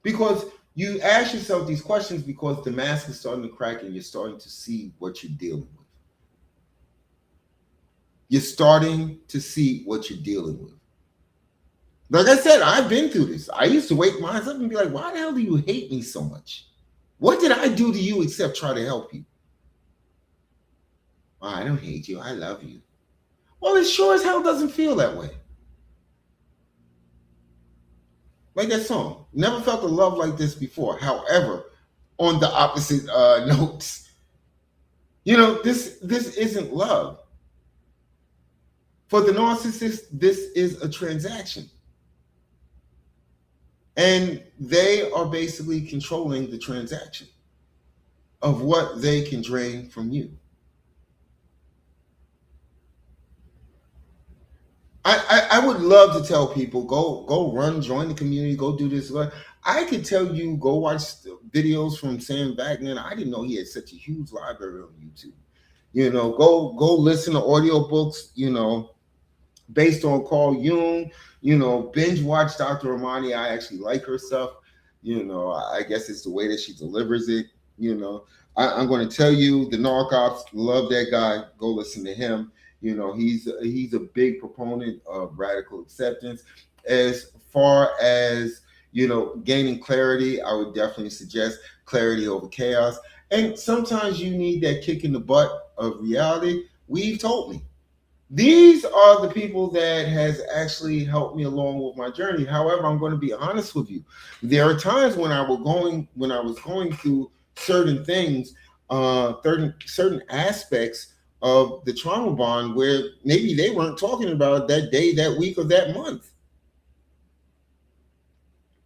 Because you ask yourself these questions because the mask is starting to crack and you're starting to see what you're dealing with. You're starting to see what you're dealing with. Like I said, I've been through this. I used to wake myself up and be like, why the hell do you hate me so much? What did I do to you except try to help you? Oh, I don't hate you. I love you. Well, it sure as hell doesn't feel that way. Like that song, never felt a love like this before. However, on the opposite notes, this isn't love. For the narcissist, this is a transaction. And they are basically controlling the transaction of what they can drain from you. I would love to tell people, go run, join the community, go do this. I could tell you, go watch videos from Sam Backman. I didn't know he had such a huge library on YouTube. Go listen to audiobooks, based on Carl Jung, binge watch Dr. Romani. I actually like her stuff. I guess it's the way that she delivers it. I'm going to tell you, the Narcops, love that guy. Go listen to him. He's a big proponent of radical acceptance. As far as, gaining clarity, I would definitely suggest clarity over chaos. And sometimes you need that kick in the butt of reality. We've told me. These are the people that has actually helped me along with my journey. However, I'm going to be honest with you. There are times when I was going through certain things, certain aspects of the trauma bond where maybe they weren't talking about that day, that week, or that month.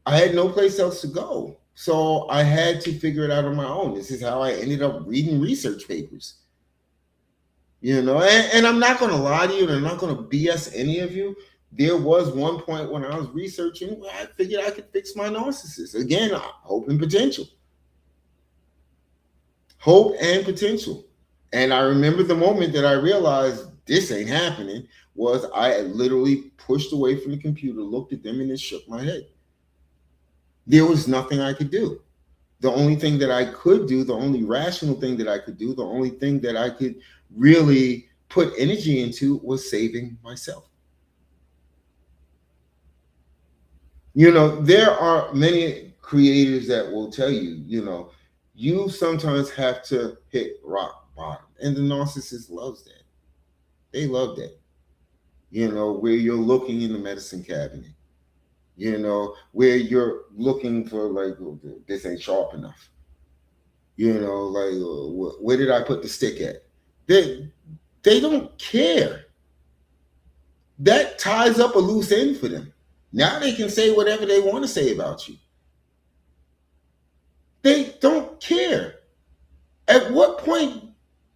I had no place else to go. So I had to figure it out on my own. This is how I ended up reading research papers. And I'm not going to lie to you, and I'm not going to BS any of you. There was one point when I was researching where I figured I could fix my narcissist. Again, hope and potential. Hope and potential. And I remember the moment that I realized this ain't happening was I literally pushed away from the computer, looked at them, and then shook my head. There was nothing I could do. The only thing that I could do, the only rational thing that I could do, the only thing that I could really put energy into was saving myself. There are many creators that will tell you, you sometimes have to hit rock bottom. And the narcissist loves that. They love that. Where you're looking in the medicine cabinet. Where you're looking for, like, this ain't sharp enough. Where did I put the stick at? They don't care. That ties up a loose end for them. Now they can say whatever they want to say about you. They don't care. At what point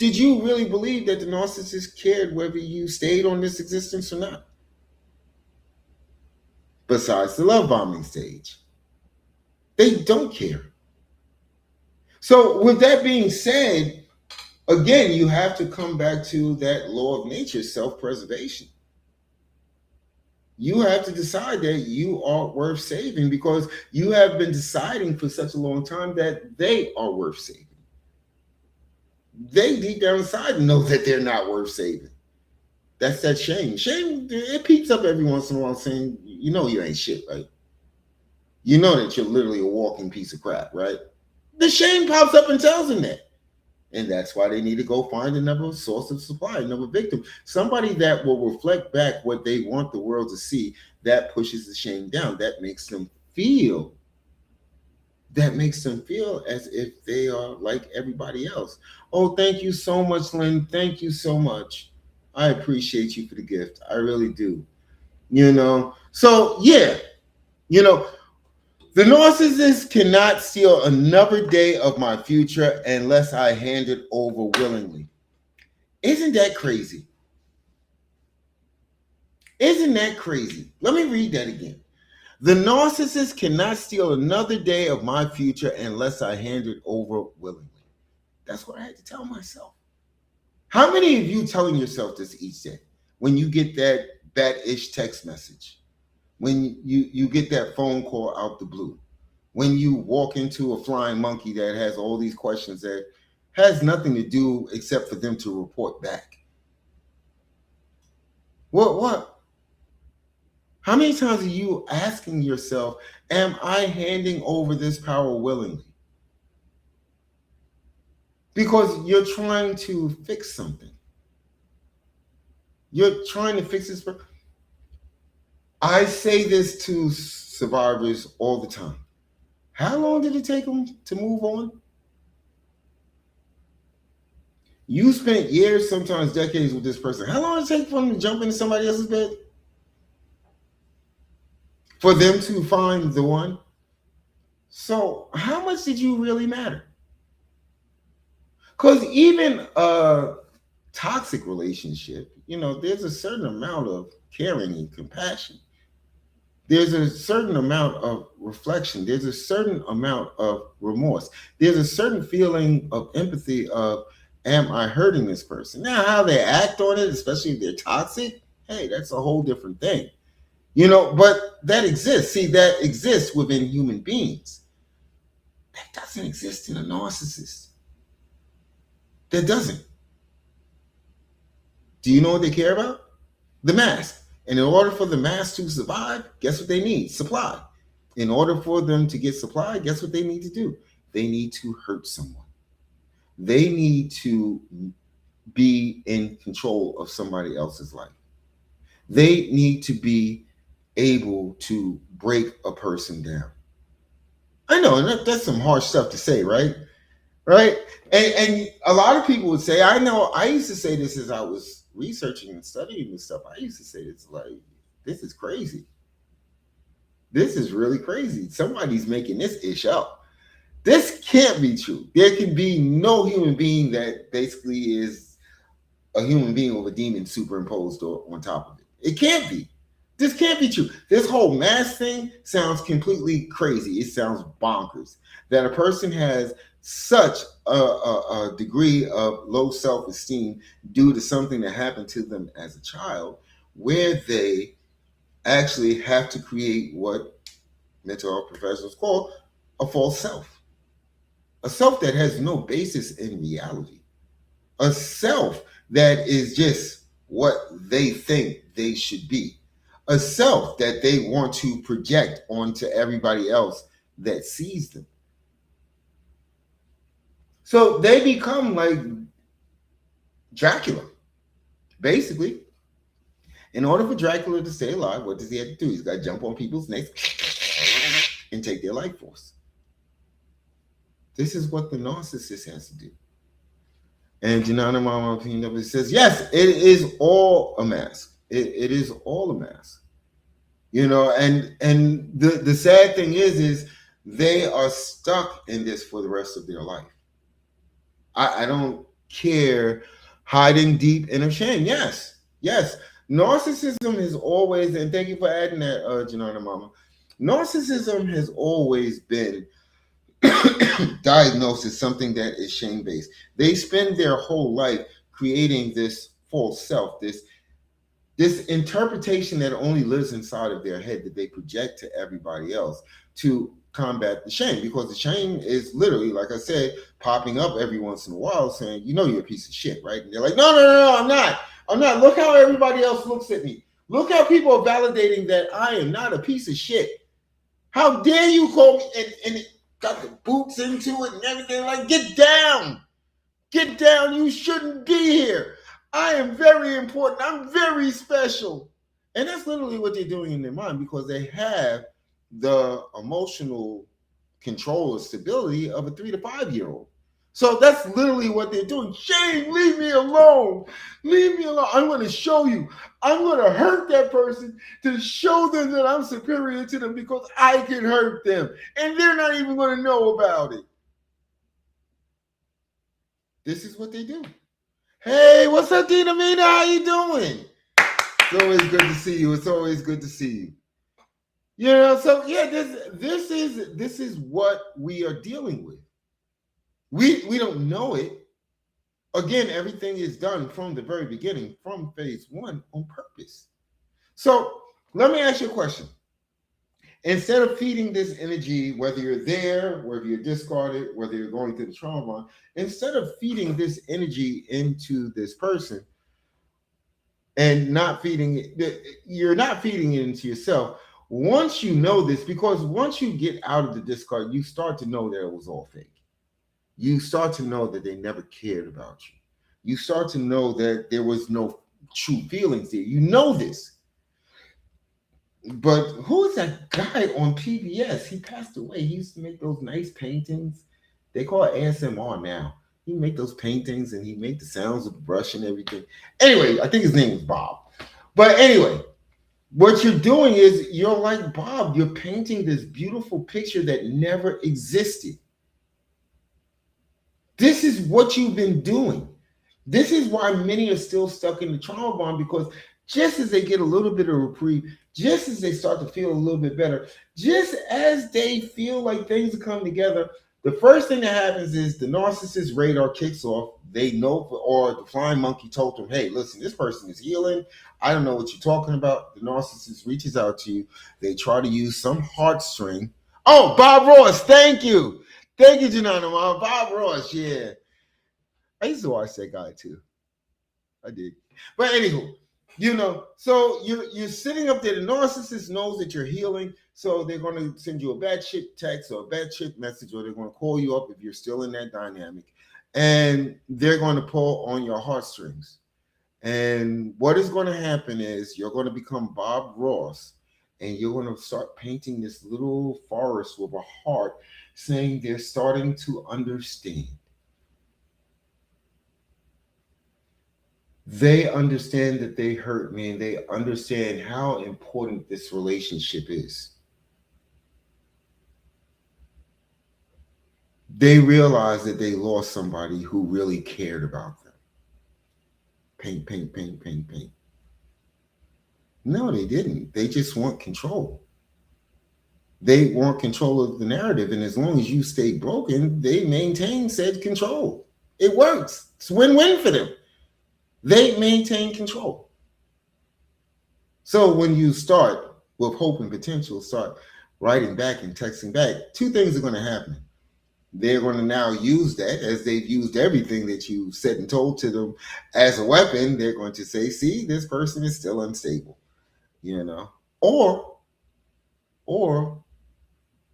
Did you really believe that the narcissist cared whether you stayed on this existence or not? Besides the love bombing stage, they don't care. So, with that being said, again, you have to come back to that law of nature, self-preservation. You have to decide that you are worth saving because you have been deciding for such a long time that they are worth saving. They deep down inside know that they're not worth saving. That's that shame. Shame, it peeps up every once in a while saying, you know you ain't shit, right? You know that you're literally a walking piece of crap, right? The shame pops up and tells them that. And that's why they need to go find another source of supply, another victim. Somebody that will reflect back what they want the world to see. That pushes the shame down. That makes them feel as if they are like everybody else. Oh, thank you so much, Lynn. Thank you so much. I appreciate you for the gift. I really do. So yeah, the narcissist cannot steal another day of my future unless I hand it over willingly. Isn't that crazy? Isn't that crazy? Let me read that again. The narcissist cannot steal another day of my future unless I hand it over willingly. That's what I had to tell myself. How many of you telling yourself this each day when you get that bad-ish text message? When you get that phone call out the blue? When you walk into a flying monkey that has all these questions that has nothing to do except for them to report back? What? How many times are you asking yourself, am I handing over this power willingly? Because you're trying to fix something. You're trying to fix this. I say this to survivors all the time. How long did it take them to move on? You spent years, sometimes decades with this person. How long did it take for them to jump into somebody else's bed? For them to find the one? So how much did you really matter? Because even a toxic relationship, there's a certain amount of caring and compassion. There's a certain amount of reflection. There's a certain amount of remorse. There's a certain feeling of empathy of, am I hurting this person? Now, how they act on it, especially if they're toxic, hey, that's a whole different thing. But that exists. See, that exists within human beings. That doesn't exist in a narcissist. That doesn't. Do you know what they care about? The mask. And in order for the mask to survive, guess what they need? Supply. In order for them to get supply, guess what they need to do? They need to hurt someone. They need to be in control of somebody else's life. They need to be able to break a person down. I know, and that's some harsh stuff to say, right? Right? And a lot of people would say, I know, I used to say this as I was researching and studying this stuff. I used to say this like, this is crazy. This is really crazy. Somebody's making this ish up. This can't be true. There can be no human being that basically is a human being with a demon superimposed on top of it. It can't be. This can't be true. This whole mass thing sounds completely crazy. It sounds bonkers. That a person has such a degree of low self-esteem due to something that happened to them as a child, where they actually have to create what mental health professionals call a false self. A self that has no basis in reality. A self that is just what they think they should be. A self that they want to project onto everybody else that sees them. So they become like Dracula. Basically, in order for Dracula to stay alive, what does he have to do? He's got to jump on people's necks and take their life force. This is what the narcissist has to do. And Janana Mama says, yes, it is all a mask. It is all a mask. And the sad thing is they are stuck in this for the rest of their life. I don't care, hiding deep inner shame. Yes, yes. Narcissism has always, and thank you for adding that, Janana Mama. Narcissism has always been diagnosed as something that is shame based. They spend their whole life creating this false self, this interpretation that only lives inside of their head that they project to everybody else to combat the shame, because the shame is literally, like I said, popping up every once in a while saying, you know, you're a piece of shit, right? And they're like, no, no, no, no, I'm not. Look how everybody else looks at me. Look how people are validating that I am not a piece of shit. How dare you call me? And it got the boots into it and everything. Like, get down. Get down. You shouldn't be here. I am very important. I'm very special. And that's literally what they're doing in their mind, because they have the emotional control or stability of a 3 to 5 year old. So that's literally what they're doing. Shame, leave me alone. Leave me alone. I'm going to show you. I'm going to hurt that person to show them that I'm superior to them because I can hurt them. And they're not even going to know about it. This is what they do. Hey, what's up, Dina Mina? How you doing? It's always good to see you. It's always good to see you. You know, so yeah, this is what we are dealing with. We don't know it. Again, everything is done from the very beginning, from phase one, on purpose. So let me ask you a question. Instead of feeding this energy, whether you're there, whether you're discarded, whether you're going through the trauma bond, instead of feeding this energy into this person and not feeding it, you're not feeding it into yourself. Once you know this, because once you get out of the discard, you start to know that it was all fake. You start to know that they never cared about you. You start to know that there was no true feelings there. You know this. But who is that guy on PBS? He passed away. He used to make those nice paintings. They call it ASMR now. He make those paintings and he make the sounds of the brush and everything. Anyway, I think his name was Bob. But anyway, what you're doing is you're like Bob. You're painting this beautiful picture that never existed. This is what you've been doing. This is why many are still stuck in the trauma bond, because just as they get a little bit of reprieve, just as they start to feel a little bit better, just as they feel like things are coming together, the first thing that happens is the narcissist radar kicks off. They know, or the flying monkey told them, hey, listen, this person is healing. I don't know what you're talking about. The narcissist reaches out to you. They try to use some heartstring. Oh, Bob Ross, thank you. Thank you, Janana, Mom. Bob Ross, yeah. I used to watch that guy too. I did. But anywho, you know, so you're sitting up there. The narcissist knows that you're healing, so they're going to send you a bad shit text or a bad shit message, or they're going to call you up if you're still in that dynamic, and they're going to pull on your heartstrings. And what is going to happen is you're going to become Bob Ross, and you're going to start painting this little forest with a heart, saying they're starting to understand. They understand that they hurt me, and they understand how important this relationship is. They realize that they lost somebody who really cared about them. Paint, paint, paint, paint, paint. No, they didn't. They just want control. They want control of the narrative, and as long as you stay broken, they maintain said control. It works. It's win-win for them. They maintain control. So when you start with hope and potential, start writing back and texting back, two things are going to happen. They're going to now use that, as they've used everything that you said and told to them as a weapon. They're going to say, see, this person is still unstable, you know, or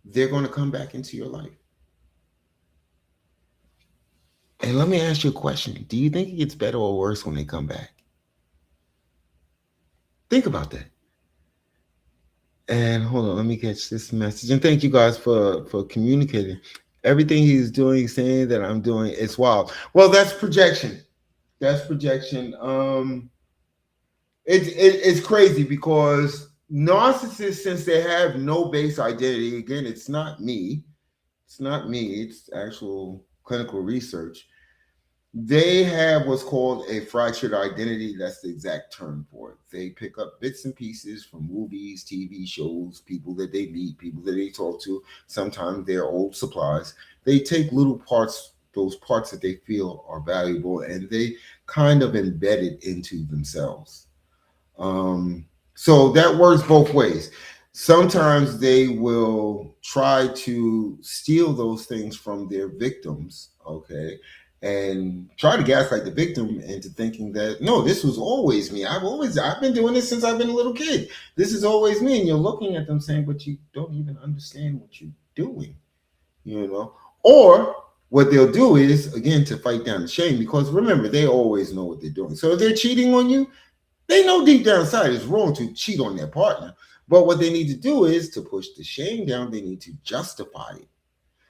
they're going to come back into your life. And let me ask you a question. Do you think it gets better or worse when they come back? Think about that. And hold on, let me catch this message. And thank you guys for communicating. Everything he's doing, saying that I'm doing, it's wild. Well, that's projection. That's projection. It's crazy because narcissists, since they have no base identity, again, it's not me. It's not me. It's actual clinical research. they have what's called a fractured identity. That's the exact term for it. They pick up bits and pieces from movies, TV shows, people that they meet, people that they talk to. Sometimes they're old supplies. They take little parts, those parts that they feel are valuable, and they kind of embed it into themselves. Um, so that works both ways. Sometimes they will try to steal those things from their victims, okay, and try to gaslight the victim into thinking that no, this was always me. I've been doing this since I've been a little kid. This is always me, and you're looking at them saying, but you don't even understand what you're doing, you know. Or what they'll do is again to fight down the shame, because remember they always know what they're doing. So if they're cheating on you, they know deep down inside it's wrong to cheat on their partner. But what they need to do is to push the shame down, they need to justify it.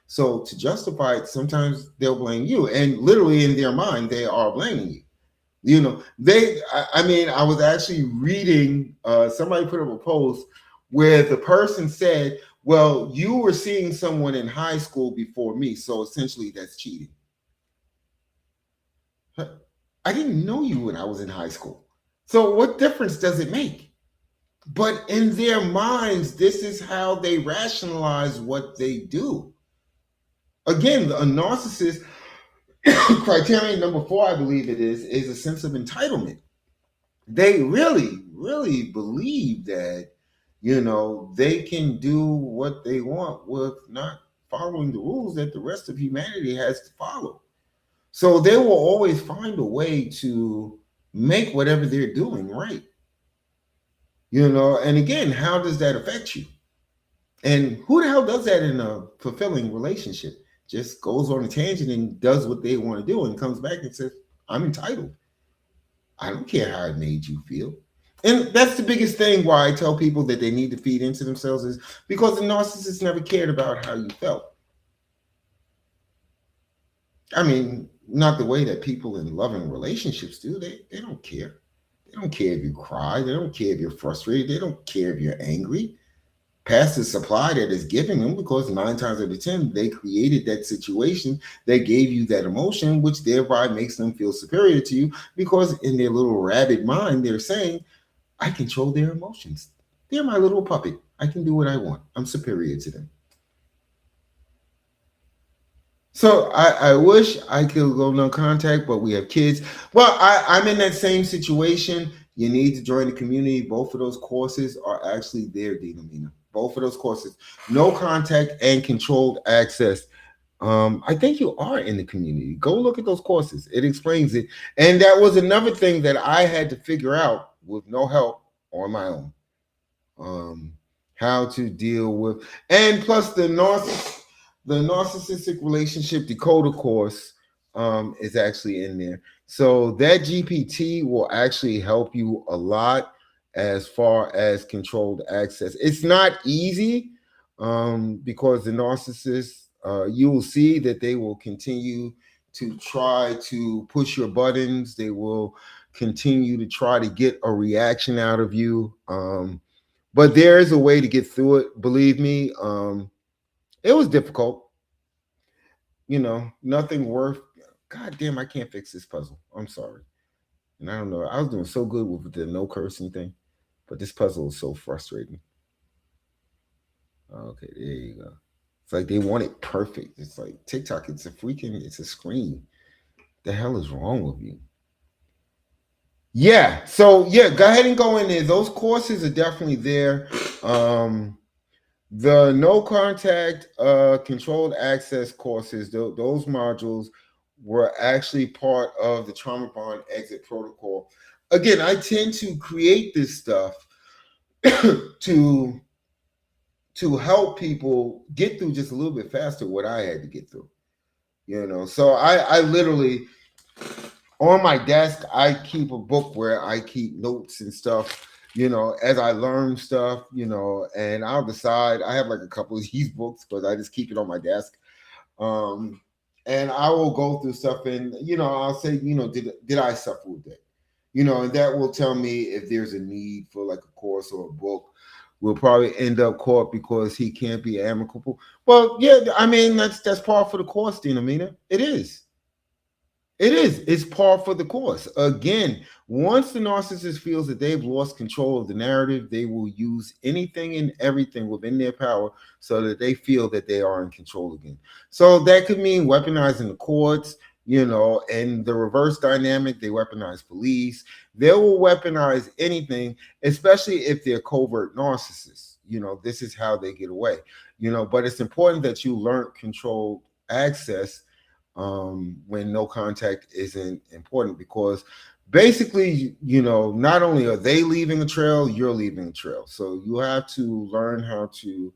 So to justify it, sometimes they'll blame you. And literally in their mind, they are blaming you. You know, I mean, I was actually reading, somebody put up a post where the person said, well, you were seeing someone in high school before me. So essentially that's cheating. I didn't know you when I was in high school. So what difference does it make? But in their minds, this is how they rationalize what they do. Again, a narcissist criterion number 4, I believe it is a sense of entitlement. They really, really believe that, you know, they can do what they want with not following the rules that the rest of humanity has to follow. So they will always find a way to make whatever they're doing right. You know, and again, how does that affect you? And who the hell does that in a fulfilling relationship? Just goes on a tangent and does what they want to do and comes back and says, I'm entitled. I don't care how it made you feel. And that's the biggest thing why I tell people that they need to feed into themselves, is because the narcissist never cared about how you felt. I mean, not the way that people in loving relationships do. They don't care. They don't care if you cry. They don't care if you're frustrated. They don't care if you're angry. Past the supply that is giving them, because 9 times out of 10 they created that situation, they gave you that emotion, which thereby makes them feel superior to you, because in their little rabid mind they're saying, I control their emotions, they're my little puppet, I can do what I want, I'm superior to them. So I wish I could go no contact, but we have kids. Well, I'm in that same situation. You need to join the community. Both of those courses are actually there, Dina Mina. Both of those courses, no contact and controlled access. I think you are in the community. Go look at those courses. It explains it. And that was another thing that I had to figure out with no help on my own. Um, how to deal with, and plus the narcissistic relationship decoder course is actually in there. So that GPT will actually help you a lot as far as controlled access. It's not easy because the narcissist, you will see that they will continue to try to push your buttons. They will continue to try to get a reaction out of you. But there is a way to get through it. Believe me, it was difficult. You know, nothing worth. God damn, I can't fix this puzzle. I'm sorry. And I don't know. I was doing so good with the no cursing thing, but this puzzle is so frustrating. Okay, there you go. It's like they want it perfect. It's like TikTok. It's a screen. The hell is wrong with you? Yeah. So yeah, go ahead and go in there. Those courses are definitely there. The no contact, controlled access courses, those modules were actually part of the trauma bond exit protocol. Again, I tend to create this stuff to help people get through just a little bit faster what I had to get through. You know, so I literally, on my desk, I keep a book where I keep notes and stuff, you know, as I learn stuff, you know, and I'll decide. I have like a couple of these books, but I just keep it on my desk. And I will go through stuff and, you know, I'll say, you know, did I suffer with that? You know, and that will tell me if there's a need for like a course or a book. We'll probably end up caught because he can't be amicable. Well, yeah, I mean, that's part for the course, Dina Mina. It is. It is. It's par for the course. Again, once the narcissist feels that they've lost control of the narrative, they will use anything and everything within their power so that they feel that they are in control again. So that could mean weaponizing the courts, and the reverse dynamic, they weaponize police. They will weaponize anything, especially if they're covert narcissists. This is how they get away. But it's important that you learn controlled access when no contact isn't important, because basically, not only are they leaving a trail, you're leaving a trail. So you have to learn how to,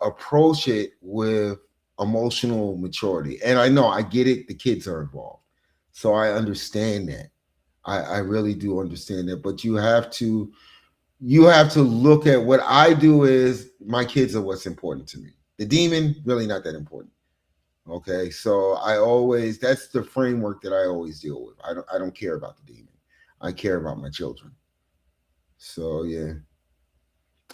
approach it with emotional maturity. And I know, I get it, the kids are involved. So I understand that. I really do understand that. But you have to look at what I do is my kids are what's important to me. The demon, really not that important. Okay, so that's the framework that I always deal with. I don't care about the demon. I care about my children. So yeah.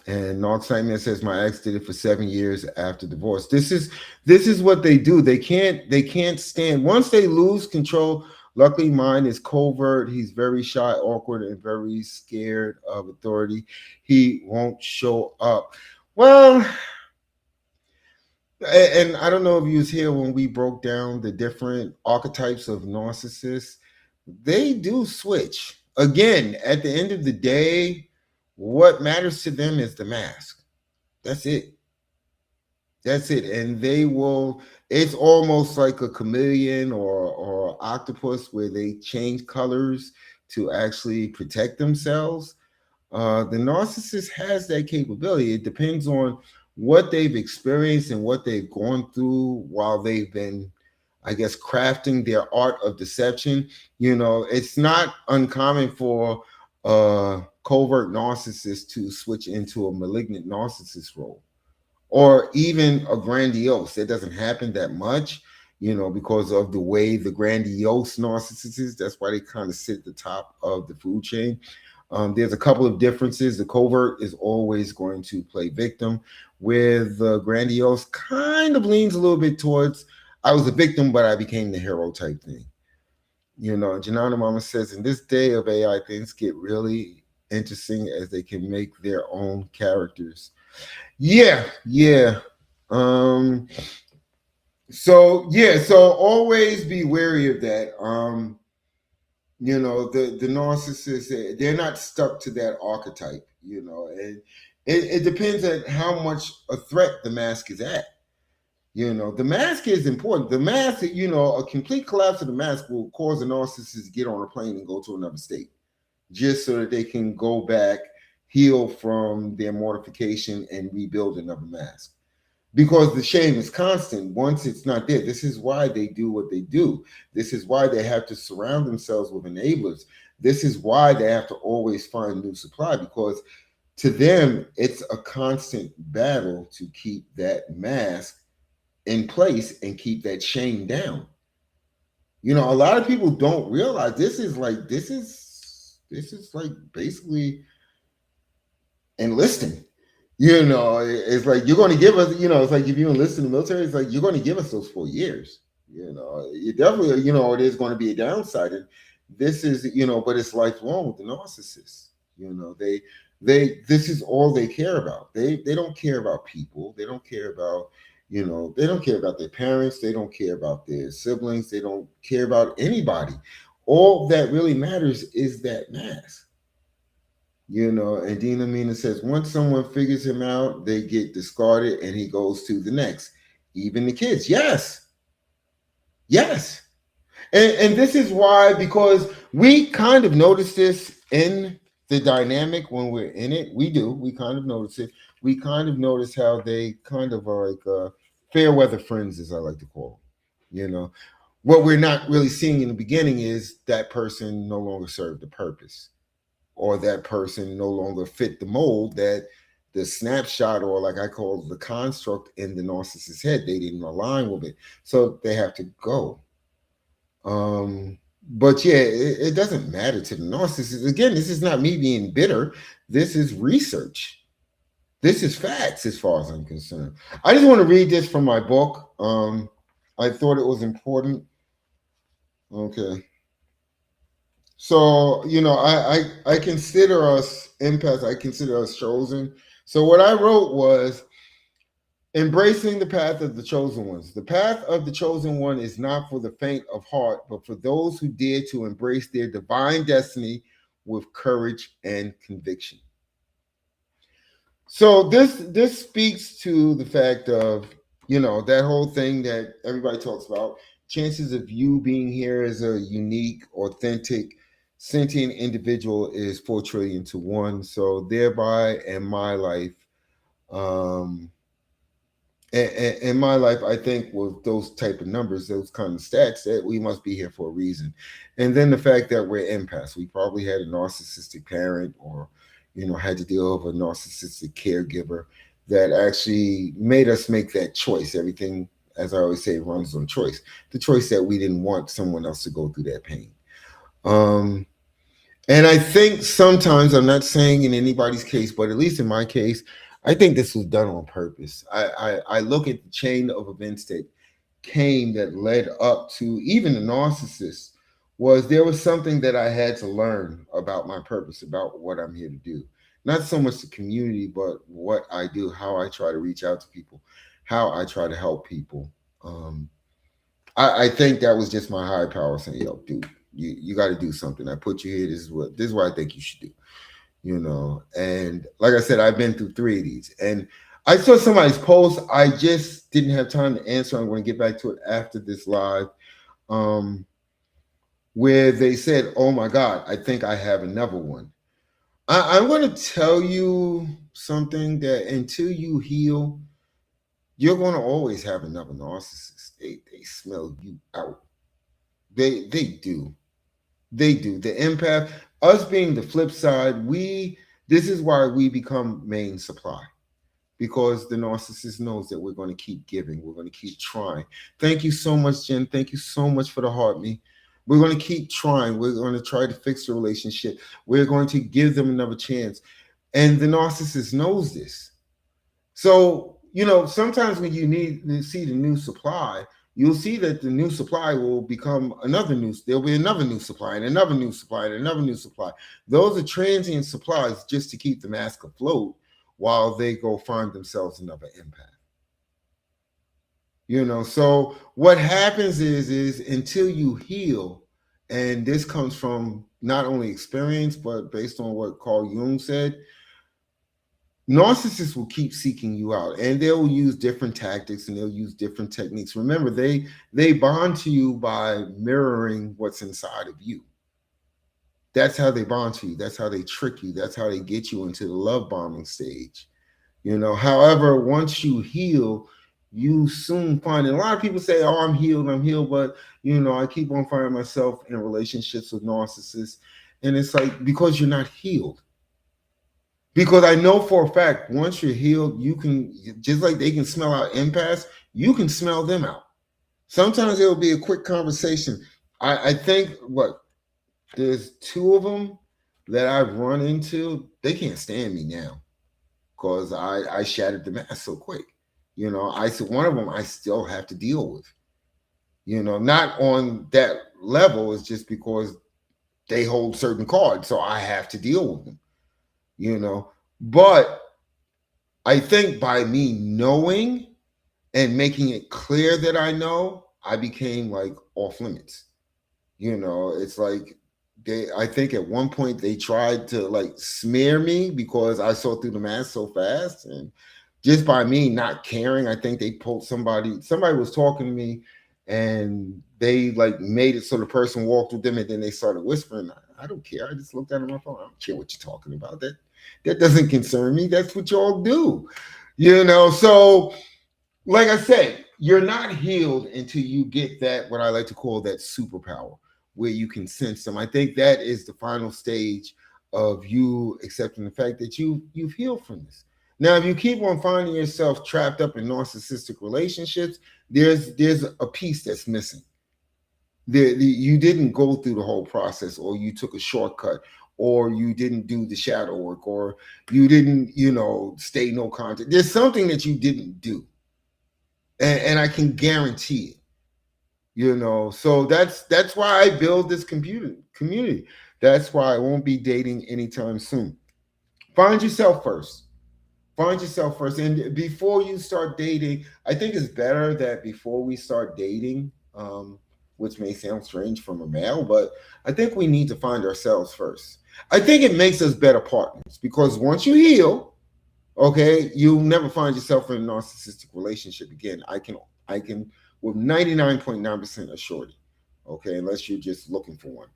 And North Simon says my ex did it for 7 years after divorce. This is what they do. They can't stand once they lose control. Luckily, mine is covert. He's very shy, awkward, and very scared of authority. He won't show up. Well, and I don't know if you was here when we broke down the different archetypes of narcissists. They do switch. Again, at the end of the day, what matters to them is the mask. That's it. That's it. And they will, it's almost like a chameleon or octopus where they change colors to actually protect themselves. The narcissist has that capability. It depends on what they've experienced and what they've gone through while they've been, I guess, crafting their art of deception. It's not uncommon for a covert narcissist to switch into a malignant narcissist role, or even a grandiose. It doesn't happen that much, because of the way the grandiose narcissist is. That's why they kind of sit at the top of the food chain. There's a couple of differences. The covert is always going to play victim, where the grandiose kind of leans a little bit towards, I was a victim, but I became the hero type thing. Janana Mama says, in this day of AI, things get really interesting as they can make their own characters. Yeah, yeah. So always be wary of that. The narcissists, they're not stuck to that archetype, and it depends on how much a threat the mask is at. The mask is important. The mask, a complete collapse of the mask will cause a narcissist to get on a plane and go to another state, just so that they can go back, heal from their mortification, and rebuild another mask. Because the shame is constant once it's not there. This is why they do what they do. This is why they have to surround themselves with enablers. This is why they have to always find new supply, because to them, it's a constant battle to keep that mask in place and keep that shame down. A lot of people don't realize this is like basically enlisting. It's like you're going to give us, it's like if you enlist in the military, it's like you're going to give us those 4 years. You definitely, it is going to be a downside. And this is, but it's lifelong with the narcissist. This is all they care about. They don't care about people. They don't care about, they don't care about their parents. They don't care about their siblings. They don't care about anybody. All that really matters is that mask. And Dina Mina says, once someone figures him out, they get discarded and he goes to the next. Even the kids. Yes. Yes. And this is why, because we kind of notice this in the dynamic when we're in it. We do. We kind of notice it. We kind of notice how they kind of are like fair weather friends, as I like to call them. What we're not really seeing in the beginning is that person no longer served the purpose, or that person no longer fit the mold that the snapshot, or like I call it, the construct in the narcissist's head, they didn't align with it. So they have to go. But yeah, it doesn't matter to the narcissist. Again, this is not me being bitter. This is research. This is facts as far as I'm concerned. I just want to read this from my book. I thought it was important. Okay. So, I consider us empaths, I consider us chosen. So what I wrote was embracing the path of the chosen ones. The path of the chosen one is not for the faint of heart, but for those who dare to embrace their divine destiny with courage and conviction. So this speaks to the fact of, that whole thing that everybody talks about. Chances of you being here as a unique, authentic, sentient individual is 4 trillion to one. So thereby, in my life, um, in my life, I think with those type of numbers, those kind of stats, that we must be here for a reason. And then the fact that we're empaths, we probably had a narcissistic parent, or had to deal with a narcissistic caregiver that actually made us make that choice. Everything, as I always say, runs on choice. The choice that we didn't want someone else to go through that pain. Um, and I think sometimes, I'm not saying in anybody's case, but at least in my case, I think this was done on purpose. I look at the chain of events that came that led up to even the narcissist. Was there was something that I had to learn about my purpose, about what I'm here to do. Not so much the community, but what I do, how I try to reach out to people, how I try to help people. Um, I think that was just my higher power saying, "Yo, dude, you got to do something. I put you here. This is what I think you should do." And like I said, I've been through three of these, and I saw somebody's post. I just didn't have time to answer. I'm going to get back to it after this live, um, where they said, "Oh my God, I think I have another one." I'm going to tell you something that until you heal, you're going to always have another narcissist. They smell you out. They do. They do. The empath, us being the flip side, this is why we become main supply, because the narcissist knows that we're going to keep giving. We're going to keep trying. Thank you so much, Jen. Thank you so much for the heart me. We're going to keep trying. We're going to try to fix the relationship. We're going to give them another chance. And the narcissist knows this. So, sometimes when you need to see the new supply, you'll see that the new supply will become there'll be another new supply and another new supply and another new supply. Those are transient supplies just to keep the mask afloat while they go find themselves another empath. So what happens is until you heal, and this comes from not only experience, but based on what Carl Jung said, narcissists will keep seeking you out, and they'll use different tactics and they'll use different techniques. Remember, they bond to you by mirroring what's inside of you. That's how they bond to you. That's how they trick you. That's how they get you into the love bombing stage. However, once you heal, you soon find, and a lot of people say, "Oh, I'm healed," but I keep on finding myself in relationships with narcissists, and it's like, because you're not healed. Because I know for a fact, once you're healed, you can, just like they can smell out empaths, you can smell them out. Sometimes it'll be a quick conversation. I think there's two of them that I've run into. They can't stand me now because I shattered the mask so quick. I said one of them I still have to deal with. Not on that level. It's just because they hold certain cards, so I have to deal with them. But I think by me knowing and making it clear that I know, I became like off limits. It's like I think at one point they tried to like smear me because I saw through the mask so fast. And just by me not caring, I think they pulled somebody was talking to me, and they like made it so the person walked with them, and then they started whispering. I don't care. I just looked down at my phone. I don't care what you're talking about. That doesn't concern me. That's what y'all do. So like I said, you're not healed until you get that, what I like to call that superpower, where you can sense them. I think that is the final stage of you accepting the fact that you've healed from this. Now, if you keep on finding yourself trapped up in narcissistic relationships, there's a piece that's missing. You didn't go through the whole process, or you took a shortcut, or you didn't do the shadow work, or you didn't, stay no contact. There's something that you didn't do. And I can guarantee it. So that's why I build this community. That's why I won't be dating anytime soon. Find yourself first. Find yourself first. And before you start dating, I think it's better that before we start dating, which may sound strange from a male, but I think we need to find ourselves first. I think it makes us better partners because once you heal, okay, you'll never find yourself in a narcissistic relationship again. I can with 99.9% assurity. Okay, unless you're just looking for one,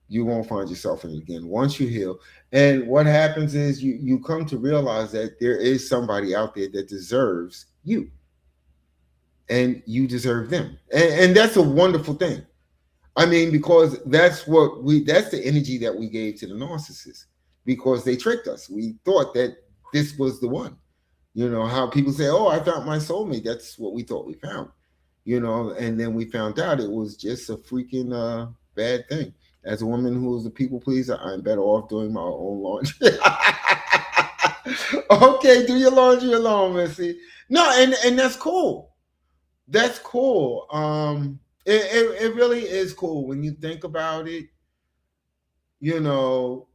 you won't find yourself in it again once you heal. And what happens is you come to realize that there is somebody out there that deserves you, and you deserve them, and that's a wonderful thing. I mean, because that's the energy that we gave to the narcissist, because they tricked us. We thought that this was the one. How people say, "Oh, I found my soulmate." That's what we thought we found. And then we found out it was just a freaking bad thing. As a woman who is a people pleaser, I'm better off doing my own laundry. Okay, do your laundry alone, Missy. No, and that's cool. That's cool. It really is cool when you think about it. You know,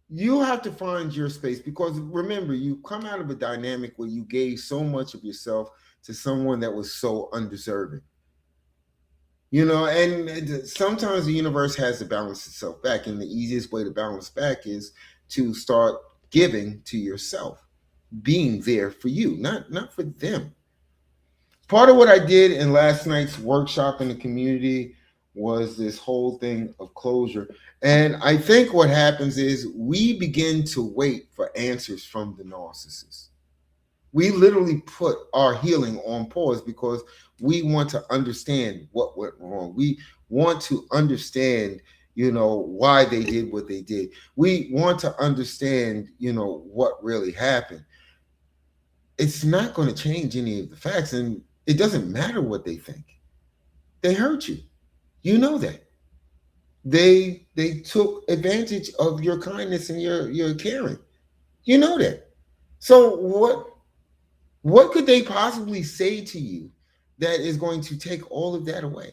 you have to find your space, because remember, you come out of a dynamic where you gave so much of yourself to someone that was so undeserving. And sometimes the universe has to balance itself back, and the easiest way to balance back is to start giving to yourself, being there for you, not for them. Part of what I did in last night's workshop in the community was this whole thing of closure. And I think what happens is we begin to wait for answers from the narcissist. We literally put our healing on pause because we want to understand what went wrong. We want to understand, why they did what they did. We want to understand, what really happened. It's not going to change any of the facts, and it doesn't matter what they think. They hurt you. You know that. They took advantage of your kindness and your caring. You know that. So what could they possibly say to you that is going to take all of that away?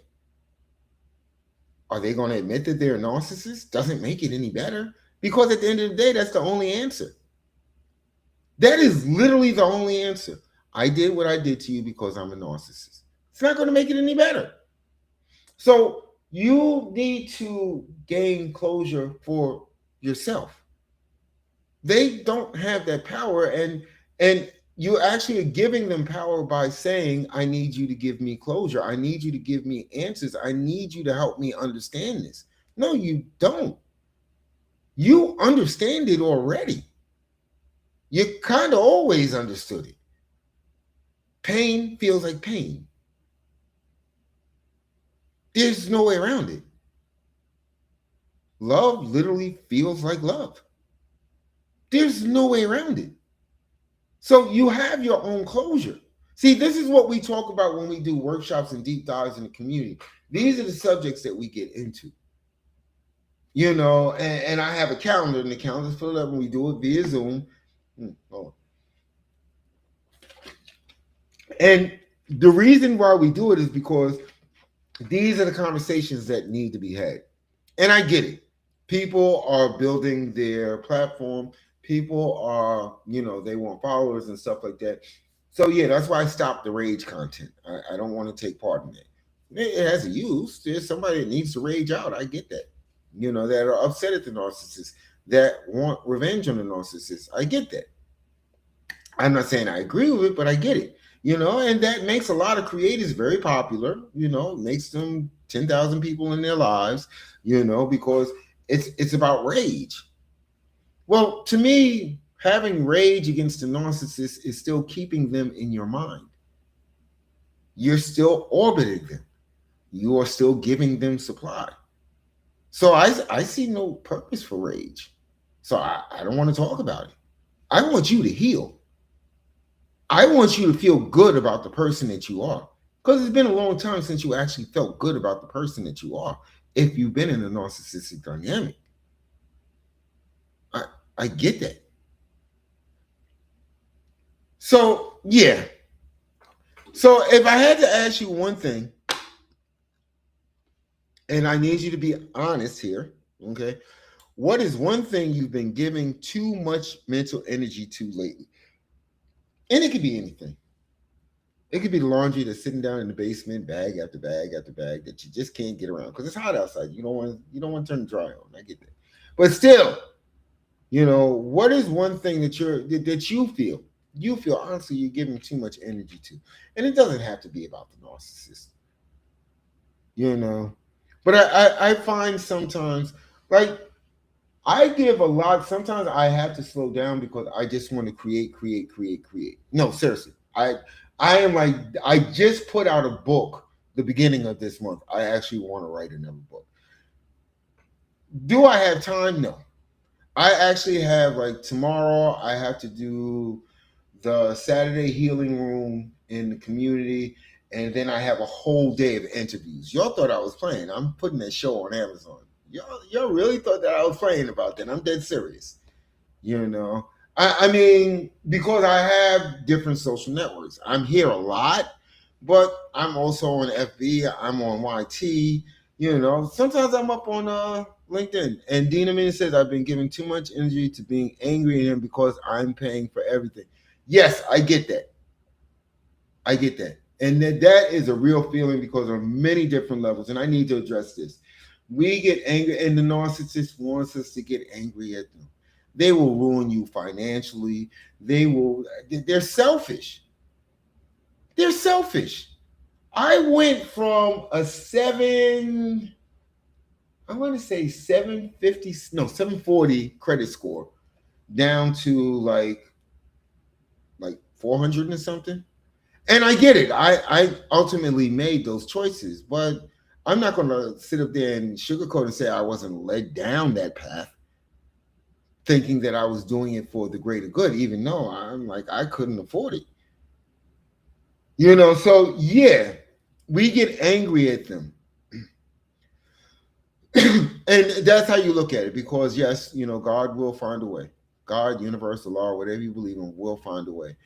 Are they going to admit that they're a narcissist? Doesn't make it any better, because at the end of the day, that's the only answer. That is literally the only answer. I did what I did to you because I'm a narcissist. It's not going to make it any better. So you need to gain closure for yourself. They don't have that power, and you actually are giving them power by saying, I need you to give me closure. I need you to give me answers. I need you to help me understand this. No, you don't. You understand it already. You kind of always understood it. Pain feels like pain. There's no way around it. Love literally feels like love. There's no way around it. So you have your own closure. See, this is what we talk about when we do workshops and deep dives in the community. These are the subjects that we get into. And I have a calendar, and the calendar's filled up, and we do it via Zoom. And the reason why we do it is because these are the conversations that need to be had. And I get it. People are building their platform. People are, they want followers and stuff like that. So yeah, that's why I stopped the rage content. I don't want to take part in it. It has a use. There's somebody that needs to rage out. I get that. That are upset at the narcissist, that want revenge on the narcissist. I get that. I'm not saying I agree with it, but I get it. And that makes a lot of creators very popular. Makes them 10,000 people in their lives. Because it's about rage. Well, to me, having rage against a narcissist is still keeping them in your mind. You're still orbiting them. You are still giving them supply. So I see no purpose for rage. So I don't want to talk about it. I want you to heal. I want you to feel good about the person that you are. Because it's been a long time since you actually felt good about the person that you are, if you've been in a narcissistic dynamic. I get that. So, yeah. So if I had to ask you one thing, And I need you to be honest here. Okay. What is one thing you've been giving too much mental energy to lately? And it could be anything. It could be the laundry that's sitting down in the basement, bag after bag after bag that you just can't get around because it's hot outside. You don't want to turn the dryer on. I get that, but still, what is one thing that you feel honestly you're giving too much energy to, and it doesn't have to be about the narcissist, you know. But I find sometimes like I give a lot. Sometimes I have to slow down because I just want to create, create, create, create. No, seriously. I am like I just put out a book the beginning of this month. I actually want to write another book. Do I have time? No. I actually have like tomorrow I have to do the Saturday healing room in the community, and then I have a whole day of interviews. Y'all thought I was playing. I'm putting that show on Amazon. Y'all really thought that I was playing about that. I'm dead serious. You know, I mean, because I have different social networks. I'm here a lot, but I'm also on FB. I'm on YT. Sometimes I'm up on LinkedIn. And Dina Min says I've been giving too much energy to being angry at him because I'm paying for everything. Yes, I get that. I get that. And that is a real feeling because of many different levels. And I need to address this. We get angry, and the narcissist wants us to get angry at them. They will ruin you financially. They're selfish. They're selfish. I went from a I want to say 750, no, 740 credit score down to like 400 and something. And I get it. I ultimately made those choices, but I'm not going to sit up there and sugarcoat and say I wasn't led down that path thinking that I was doing it for the greater good, even though I'm like, I couldn't afford it. So yeah, we get angry at them. And that's how you look at it because, yes, God will find a way. God, universe, the law, whatever you believe in, will find a way.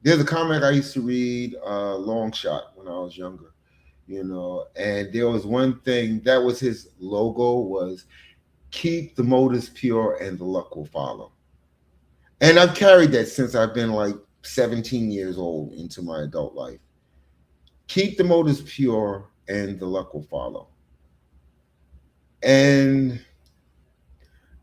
There's a comic I used to read, Long Shot, when I was younger. And there was one thing that was his logo was keep the motives pure and the luck will follow. And I've carried that since I've been like 17 years old into my adult life. Keep the motives pure and the luck will follow. And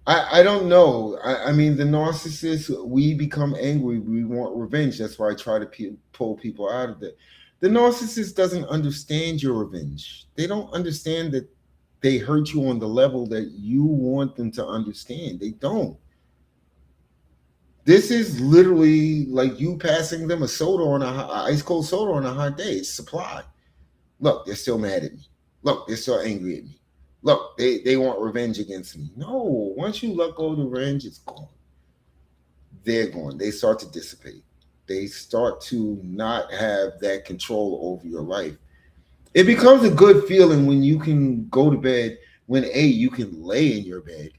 I don't know. I mean, the narcissist, we become angry. We want revenge. That's why I try to pull people out of it. The narcissist doesn't understand your revenge. They don't understand that they hurt you on the level that you want them to understand. They don't. This is literally like you passing them a soda on a ice cold soda on a hot day. It's supply. Look, they're still mad at me. Look, they're still angry at me. Look, they want revenge against me. No, once you let go of the revenge, it's gone. They're gone. They start to dissipate. They start to not have that control over your life. It becomes a good feeling when you can go to bed, when you can lay in your bed,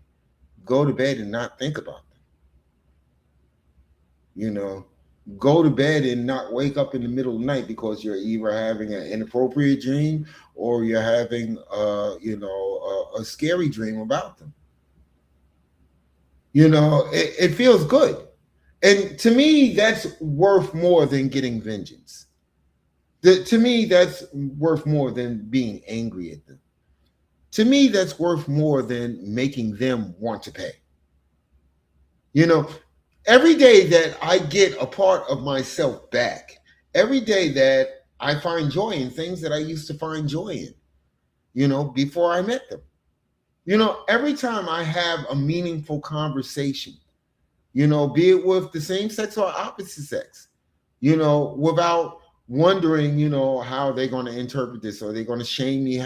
go to bed and not think about them. Go to bed and not wake up in the middle of the night because you're either having an inappropriate dream or you're having a scary dream about them. It feels good. And to me, that's worth more than getting vengeance. To me, that's worth more than being angry at them. To me, that's worth more than making them want to pay. Every day that I get a part of myself back, every day that I find joy in things that I used to find joy in, before I met them. Every time I have a meaningful conversation, be it with the same sex or opposite sex, without wondering, how they're going to interpret this, or they're going to shame me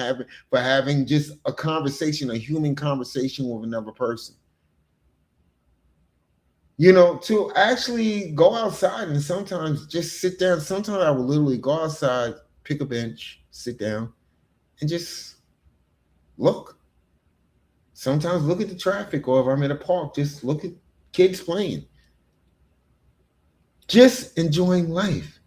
for having just a conversation, a human conversation with another person. To actually go outside and sometimes just sit down. Sometimes I will literally go outside, pick a bench, sit down, and just look. Sometimes look at the traffic, or if I'm in a park, just look at kids playing. Just enjoying life.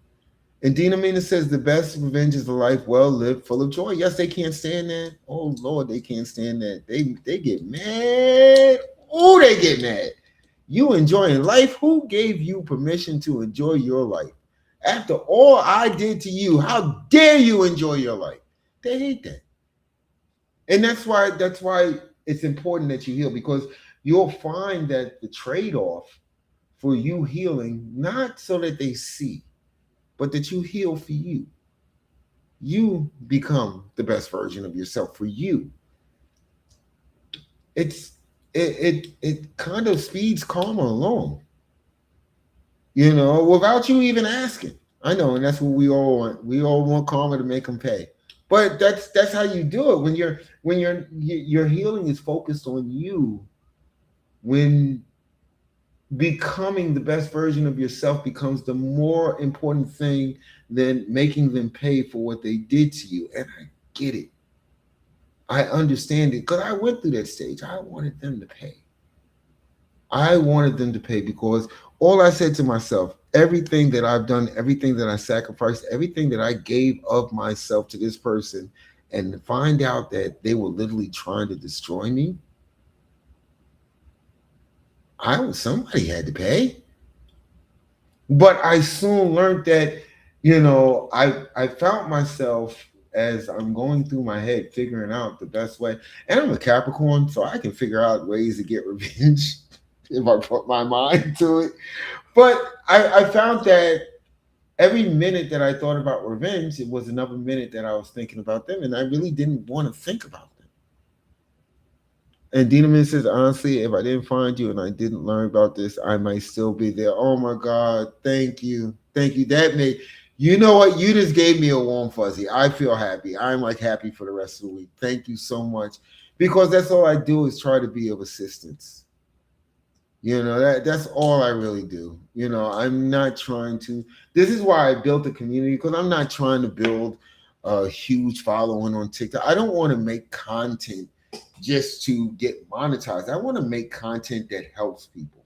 And Dina Mina says the best revenge is a life well lived, full of joy. Yes, they can't stand that. Oh Lord, they can't stand that. They get mad. Oh, they get mad. You enjoying life? Who gave you permission to enjoy your life? After all I did to you, how dare you enjoy your life? They hate that. And that's why it's important that you heal, because you'll find that the trade-off for you healing, not so that they see, but that you heal for you. You become the best version of yourself for you. It's it kind of speeds karma along, without you even asking. I know, and that's what we all want. We all want karma to make them pay. But that's how you do it when your healing is focused on you. When becoming the best version of yourself becomes the more important thing than making them pay for what they did to you. And I get it. I understand it because I went through that stage. I wanted them to pay. I wanted them to pay because all I said to myself, everything that I've done, everything that I sacrificed, everything that I gave of myself to this person, and to find out that they were literally trying to destroy me, somebody had to pay. But I soon learned that, I found myself as I'm going through my head figuring out the best way. And I'm a Capricorn, so I can figure out ways to get revenge if I put my mind to it. But I found that every minute that I thought about revenge, it was another minute that I was thinking about them, and I really didn't want to think about them. And Dinaman says, honestly, if I didn't find you and I didn't learn about this, I might still be there. Oh my God, thank you. Thank you. That made, you know what? You just gave me a warm fuzzy. I feel happy. I'm like happy for the rest of the week. Thank you so much. Because that's all I do is try to be of assistance. That's all I really do. I'm not trying to, this is why I built a community, because I'm not trying to build a huge following on TikTok. I don't want to make content just to get monetized. I want to make content that helps people.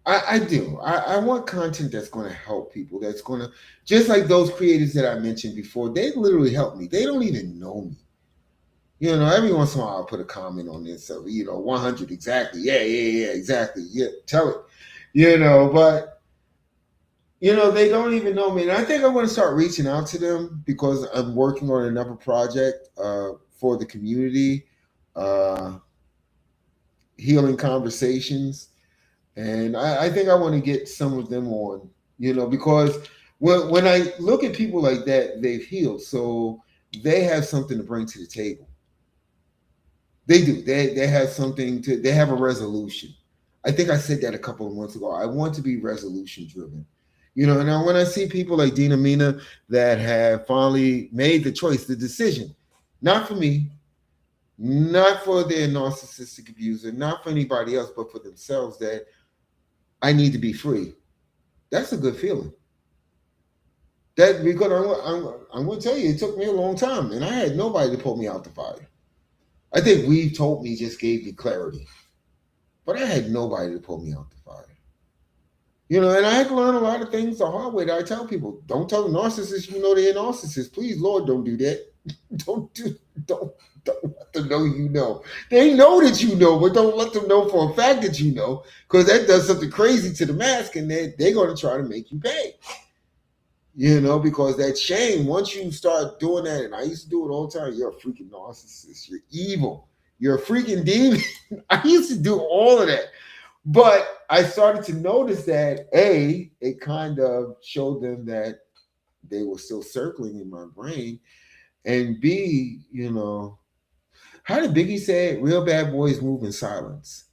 I do. I want content that's going to help people. That's going to, just like those creators that I mentioned before, they literally help me. They don't even know me. Every once in a while I'll put a comment on this. So, 100 exactly. Yeah, exactly. Yeah, tell it. But, they don't even know me. And I think I'm going to start reaching out to them because I'm working on another project for the community, healing conversations. And I think I want to get some of them on, because when I look at people like that, they've healed. So they have something to bring to the table. They do. They have something they have a resolution. I think I said that a couple of months ago. I want to be resolution driven. And when I see people like Dina Mina that have finally made the choice, the decision, not for me, not for their narcissistic abuser, not for anybody else, but for themselves, that I need to be free. That's a good feeling. That, because I'm going to tell you, it took me a long time, and I had nobody to pull me out the fire. I think We've Told Me just gave me clarity, but I had nobody to pull me out the fire. And I had to learn a lot of things the hard way. That I tell people, don't tell a narcissist they're a narcissist. Please, Lord, don't do that. Don't let them know you know. They know that you know, but don't let them know for a fact that you know, because that does something crazy to the mask, and they're going to try to make you pay. Because that shame, once you start doing that, and I used to do it all the time, you're a freaking narcissist. You're evil. You're a freaking demon. I used to do all of that. But I started to notice that, A, it kind of showed them that they were still circling in my brain. And B, how did Biggie say it? Real bad boys move in silence.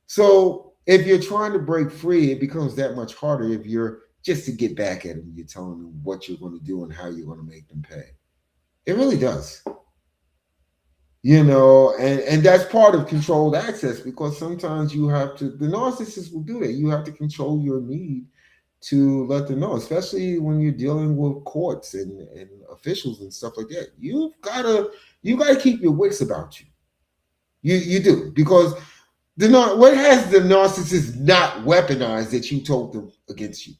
So if you're trying to break free, it becomes that much harder if you're just to get back at them. You're telling them what you're going to do and how you're going to make them pay. It really does. And that's part of controlled access, because sometimes you have to, the narcissist will do that. You have to control your need to let them know, especially when you're dealing with courts and officials and stuff like that. You gotta keep your wits about you. You do, because what has the narcissist not weaponized that you told them against you?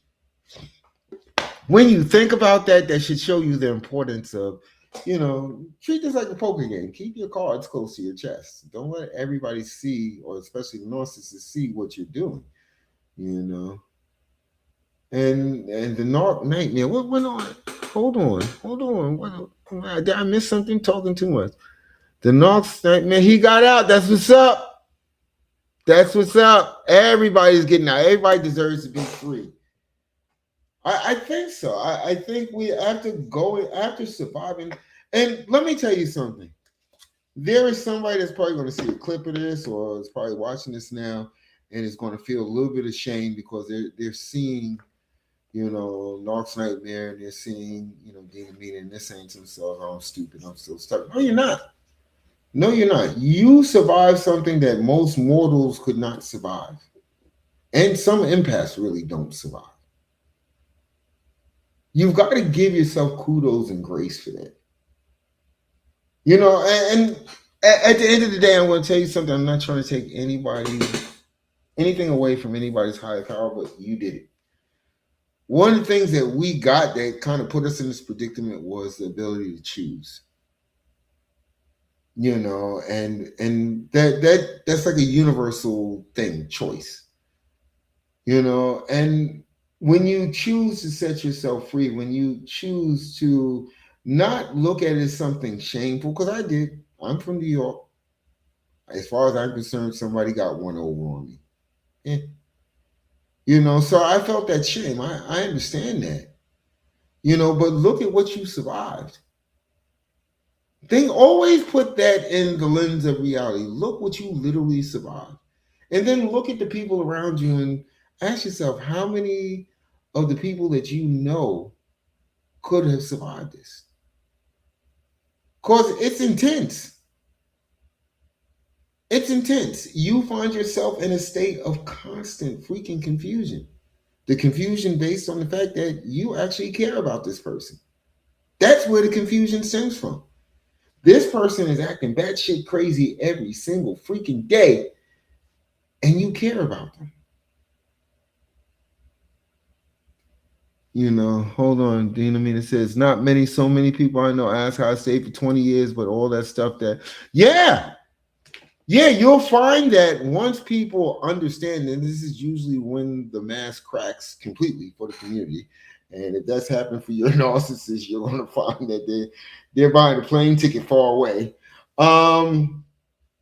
When you think about that, that should show you the importance of, treat this like a poker game. Keep your cards close to your chest. Don't let everybody see, or especially the narcissist, see what you're doing. You know. And the nightmare. What went on? Hold on. Did I miss something? Talking too much. The Knox nightmare. He got out. That's what's up. That's what's up. Everybody's getting out. Everybody deserves to be free. I think so. I think we after surviving. And let me tell you something. There is somebody that's probably going to see a clip of this, or is probably watching this now, and is going to feel a little bit ashamed because they're seeing, Knox nightmare, and they're seeing, Dean Mean, and they're saying to themselves, "Oh, I'm stupid. I'm still stuck." No, you're not. No, you're not. You survived something that most mortals could not survive, and some empaths really don't survive. You've got to give yourself kudos and grace for that. And at the end of the day, I'm going to tell you something. I'm not trying to take anything away from anybody's higher power, but you did it. One of the things that we got that kind of put us in this predicament was the ability to choose. And that's like a universal thing, choice. And when you choose to set yourself free, when you choose to not look at it as something shameful, because I did. I'm from New York. As far as I'm concerned, somebody got one over on me. So I felt that shame. I understand that. But look at what you survived. Always put that in the lens of reality. Look what you literally survived. And then look at the people around you and ask yourself, how many of the people that you know could have survived this? Because it's intense. It's intense. You find yourself in a state of constant freaking confusion. The confusion based on the fact that you actually care about this person. That's where the confusion stems from. This person is acting batshit crazy every single freaking day, and you care about them. Hold on. Dean Amina says, not so many people I know ask how I stayed for 20 years, but all that stuff yeah, you'll find that once people understand, and this is usually when the mask cracks completely for the community. And if that's happened for your narcissist, you're going to find that they're buying a plane ticket far away.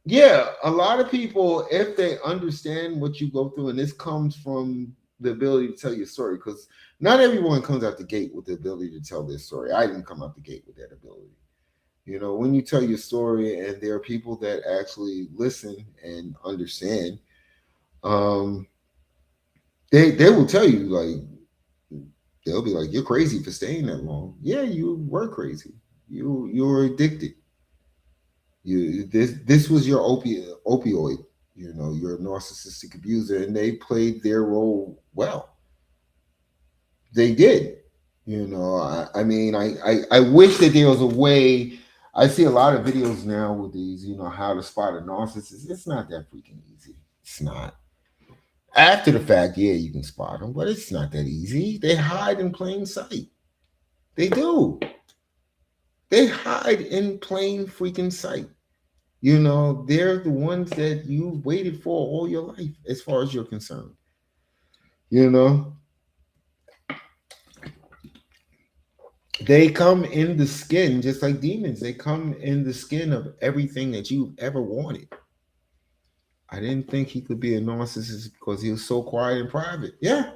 Yeah, a lot of people, if they understand what you go through, and this comes from the ability to tell your story, because not everyone comes out the gate with the ability to tell their story. I didn't come out the gate with that ability. When you tell your story, and there are people that actually listen and understand, they will tell you, like, they'll be like, "You're crazy for staying that long." Yeah, you were crazy. You were addicted. This was your opioid. You're a narcissistic abuser, and they played their role well. They did. I mean, I wish that there was a way. I see a lot of videos now with these, how to spot a narcissist. It's not that freaking easy. It's not. After the fact, yeah, you can spot them, but it's not that easy. They hide in plain sight. They do. They hide in plain freaking sight. They're the ones that you've waited for all your life, as far as you're concerned. They come in the skin, just like demons. They come in the skin of everything that you've ever wanted. I didn't think he could be a narcissist because he was so quiet and private. Yeah.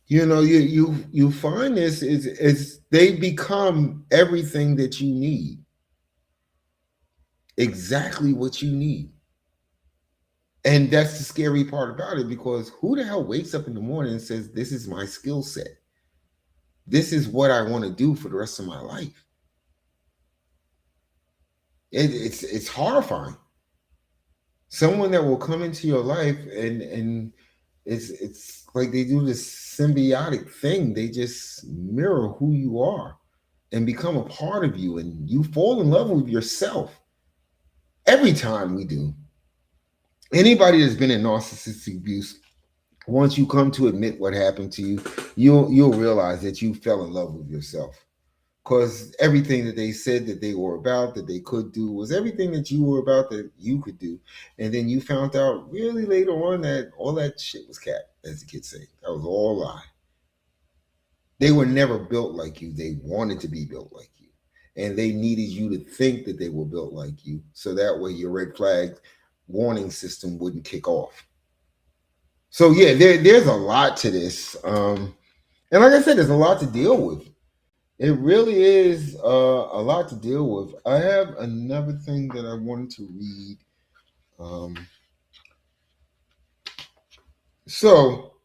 You find this is they become everything that you need. Exactly what you need. And that's the scary part about it, because who the hell wakes up in the morning and says, "This is my skill set. This is what I want to do for the rest of my life"? It's horrifying. Someone that will come into your life and it's like they do this symbiotic thing. They just mirror who you are and become a part of you, and you fall in love with yourself. Every time we do. Anybody that's been in narcissistic abuse Once you come to admit what happened to you, you'll realize that you fell in love with yourself. Because everything that they said that they were about, that they could do, was everything that you were about that you could do. And then you found out really later on that all that shit was cap, as the kids say. That was all a lie. They were never built like you. They wanted to be built like you. And they needed you to think that they were built like you. So that way your red flag warning system wouldn't kick off. So yeah, there's a lot to this. And like I said, there's a lot to deal with. It really is a lot to deal with. I have another thing that I wanted to read. Um, so,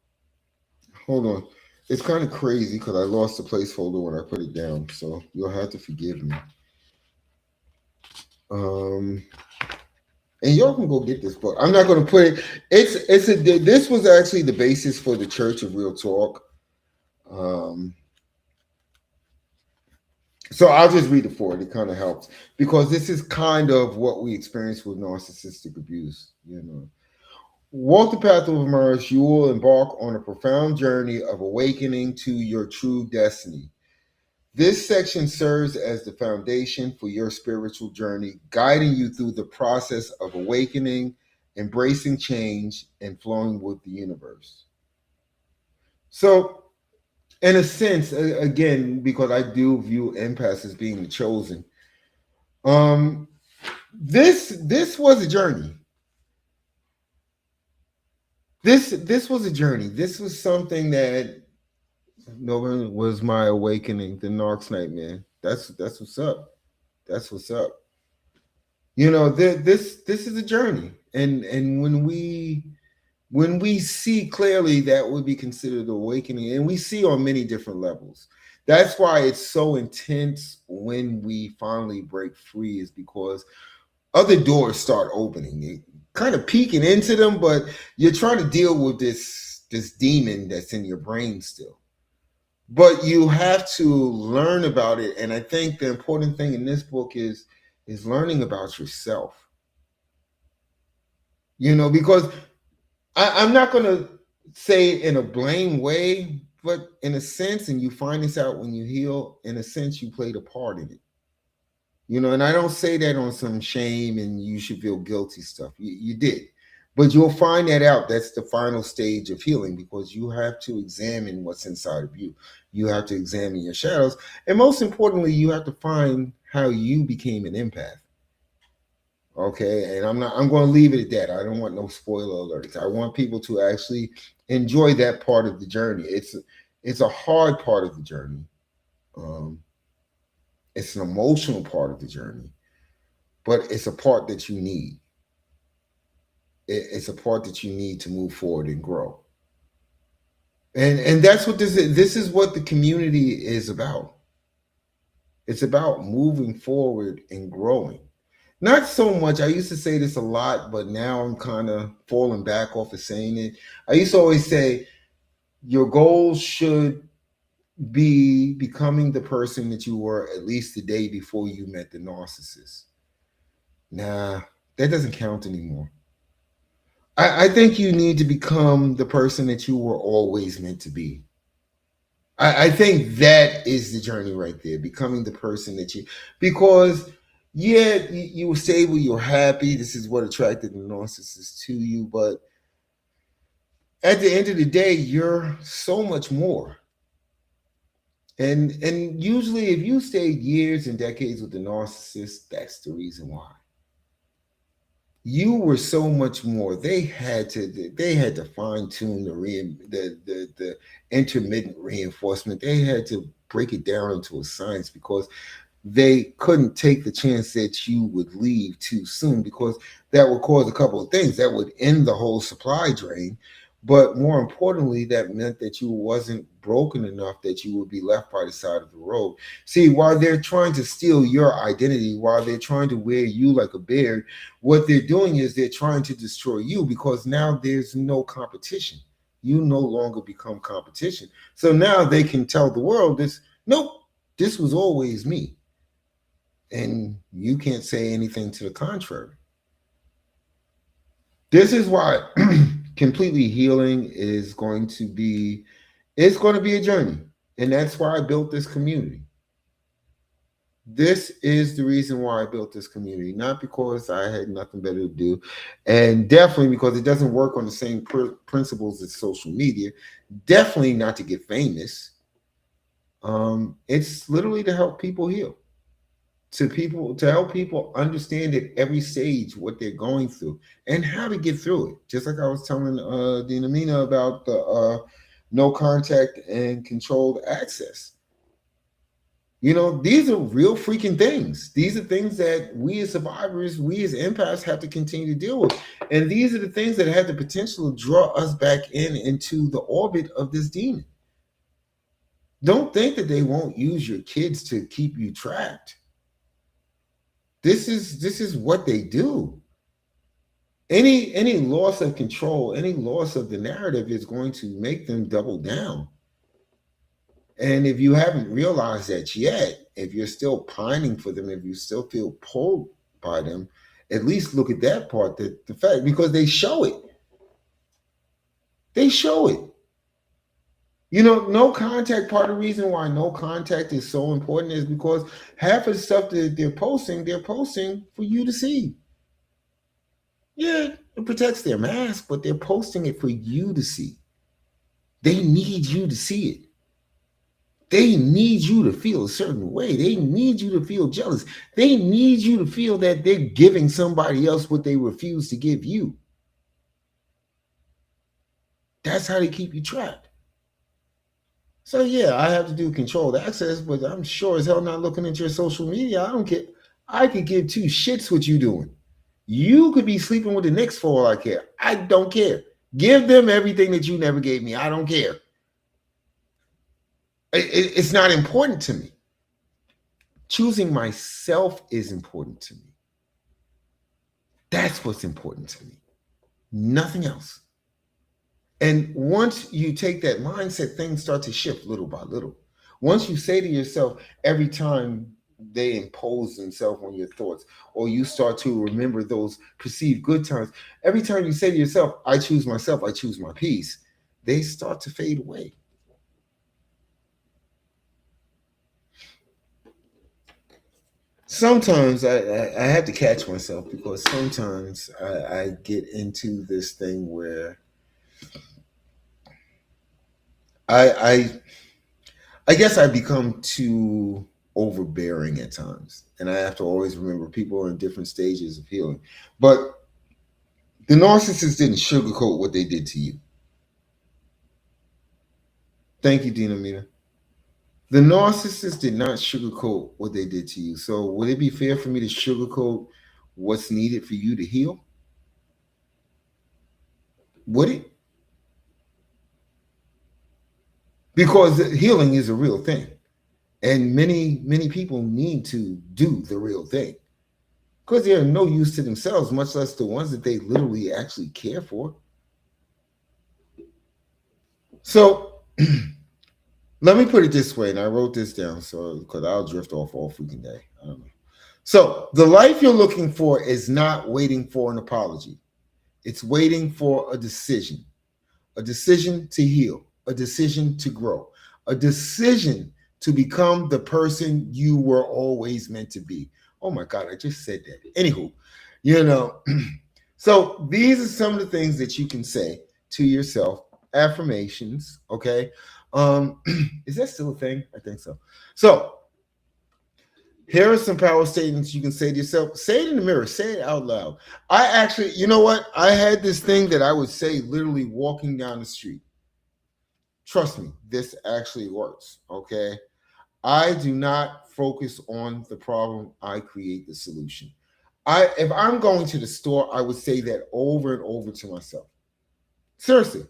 hold on. It's kind of crazy because I lost the placeholder when I put it down. So, you'll have to forgive me. Um, and y'all can go get this book. I'm not going to put it. This was actually the basis for the Church of Real Talk. So I'll just read it for it. It kind of helps because this is kind of what we experience with narcissistic abuse. Walk the path of immerse, you will embark on a profound journey of awakening to your true destiny. This section serves as the foundation for your spiritual journey, guiding you through the process of awakening, embracing change, and flowing with the universe. So, in a sense, again, because I do view empaths as being the chosen, this was a journey. This was a journey. This was something that was my awakening. The Narc's nightmare. That's what's up. That's what's up. This is a journey, and when we see clearly, that would be considered awakening, and we see on many different levels. That's why it's so intense when we finally break free, is because other doors start opening. You're kind of peeking into them, but you're trying to deal with this demon that's in your brain still. But you have to learn about it, and I think the important thing in this book is learning about yourself. Because I'm not going to say it in a blame way, but in a sense, and you find this out when you heal, in a sense, you played a part in it. And I don't say that on some shame and you should feel guilty stuff. You did. But you'll find that out. That's the final stage of healing, because you have to examine what's inside of you. You have to examine your shadows. And most importantly, you have to find how you became an empath. Okay, and I'm going to leave it at that. I don't want no spoiler alerts. I want people to actually enjoy that part of the journey. It's a hard part of the journey. It's an emotional part of the journey, but it's a part that you need. It's a part that you need to move forward and grow. And that's what this is. This is what the community is about. It's about moving forward and growing. Not so much. I used to say this a lot, but now I'm kind of falling back off of saying it. I used to always say your goals should be becoming the person that you were at least the day before you met the narcissist. Nah, that doesn't count anymore. I think you need to become the person that you were always meant to be. I think that is the journey right there, becoming the person that because yeah, you were stable, you're happy. This is what attracted the narcissist to you. But at the end of the day, you're so much more. And usually if you stay years and decades with the narcissist, that's the reason why. You were so much more. They had to fine tune the intermittent reinforcement. They had to break it down into a science, because they couldn't take the chance that you would leave too soon, because that would cause a couple of things. That would end the whole supply drain. But more importantly, that meant that you wasn't broken enough that you would be left by the side of the road. See, while they're trying to steal your identity, while they're trying to wear you like a beard, what they're doing is they're trying to destroy you, because now there's no competition. You no longer become competition. So now they can tell the world nope, this was always me. And you can't say anything to the contrary. This is why Completely healing is going to be, it's going to be a journey. And that's why I built this community. This is the reason why I built this community, not because I had nothing better to do, and definitely because it doesn't work on the same principles as social media. Definitely not to get famous. It's literally to help people heal, to help people understand at every stage what they're going through and how to get through it. Just like I was telling Dina Mina about the no contact and controlled access. These are real freaking things. These are things that we as survivors, we as empaths have to continue to deal with. And these are the things that have the potential to draw us back into the orbit of this demon. Don't think that they won't use your kids to keep you trapped. This is what they do. Any loss of control, any loss of the narrative is going to make them double down. And if you haven't realized that yet, if you're still pining for them, if you still feel pulled by them, at least look at that part, the fact, because they show it. They show it. No contact, part of the reason why no contact is so important is because half of the stuff that they're posting for you to see. Yeah, it protects their mask, but they're posting it for you to see. They need you to see it. They need you to feel a certain way. They need you to feel jealous. They need you to feel that they're giving somebody else what they refuse to give you. That's how they keep you trapped. So yeah, I have to do controlled access, but I'm sure as hell not looking at your social media. I don't care. I could give two shits what you doing. You could be sleeping with the Knicks for all I care. I don't care. Give them everything that you never gave me. I don't care. It's not important to me. Choosing myself is important to me. That's what's important to me. Nothing else. And once you take that mindset, things start to shift little by little. Once you say to yourself, every time they impose themselves on your thoughts, or you start to remember those perceived good times, every time you say to yourself, I choose myself, I choose my peace, they start to fade away. Sometimes I have to catch myself, because sometimes I get into this thing where I guess I become too overbearing at times, and I have to always remember people are in different stages of healing. But the narcissist didn't sugarcoat what they did to you. Thank you, Dina Mina. The narcissist did not sugarcoat what they did to you. So would it be fair for me to sugarcoat what's needed for you to heal? Would it? Because healing is a real thing. And many people need to do the real thing, because they are no use to themselves, much less the ones that they literally actually care for. So let me put it this way, and I wrote this down so because I'll drift off all freaking day. I don't know. So the life you're looking for is not waiting for an apology. It's waiting for a decision to heal, a decision to grow, a decision to become the person you were always meant to be. Oh my God, I just said that. Anywho, so these are some of the things that you can say to yourself, affirmations, okay? Is that still a thing? I think so. So here are some power statements you can say to yourself. Say it in the mirror. Say it out loud. I actually, you know what? I had this thing that I would say literally walking down the street. Trust me, this actually works, okay? I do not focus on the problem. I create the solution. If I'm going to the store, I would say that over and over to myself. Seriously.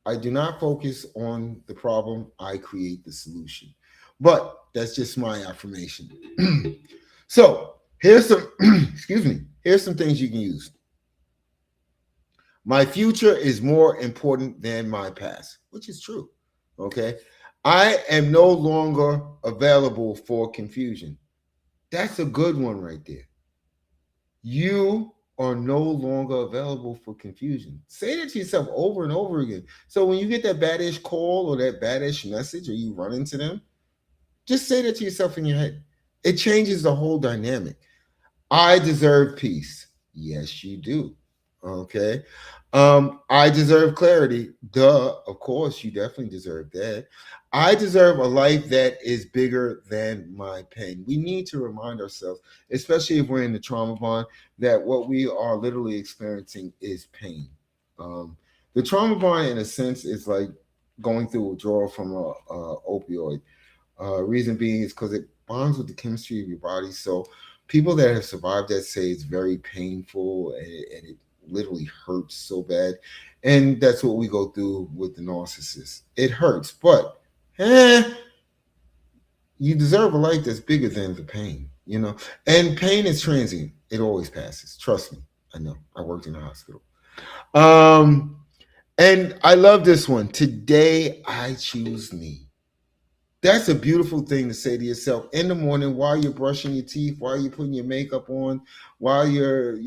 I do not focus on the problem. I create the solution. But that's just my affirmation. So here's some, excuse me, here's some things you can use. My future is more important than my past, which is true. Okay. I am no longer available for confusion. That's a good one right there. You are no longer available for confusion. Say that to yourself over and over again. So when you get that badish call or that badish message or you run into them, just say that to yourself in your head. It changes the whole dynamic. I deserve peace. Yes, you do. Okay. I deserve clarity. Duh. Of course, you definitely deserve that. I deserve a life that is bigger than my pain. We need to remind ourselves, especially if we're in the trauma bond, that what we are literally experiencing is pain. Um, the trauma bond, in a sense, is like going through withdrawal from a opioid. Reason being is because it bonds with the chemistry of your body. So people that have survived that say it's very painful and it literally hurts so bad. And that's what we go through with the narcissist. It hurts, but eh, you deserve a life that's bigger than the pain, you know? And pain is transient. It always passes. Trust me. I know. I worked in a hospital. Um, and I love this one. Today I choose me. That's a beautiful thing to say to yourself in the morning while you're brushing your teeth, while you're putting your makeup on, while you're,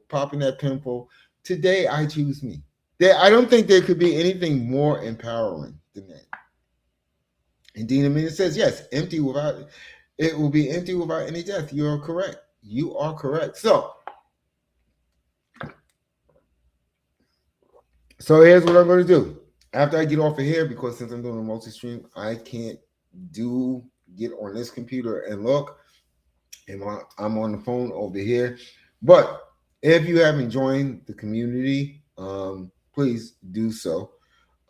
popping that pimple. Today, I choose me. I don't think there could be anything more empowering than that. And Dean Amina says, yes, it will be empty without any death. You are correct. You are correct. So here's what I'm going to do. After I get off of here, because since I'm doing a multi-stream, I can't get on this computer and look. I'm on the phone over here. But if you haven't joined the community, please do so.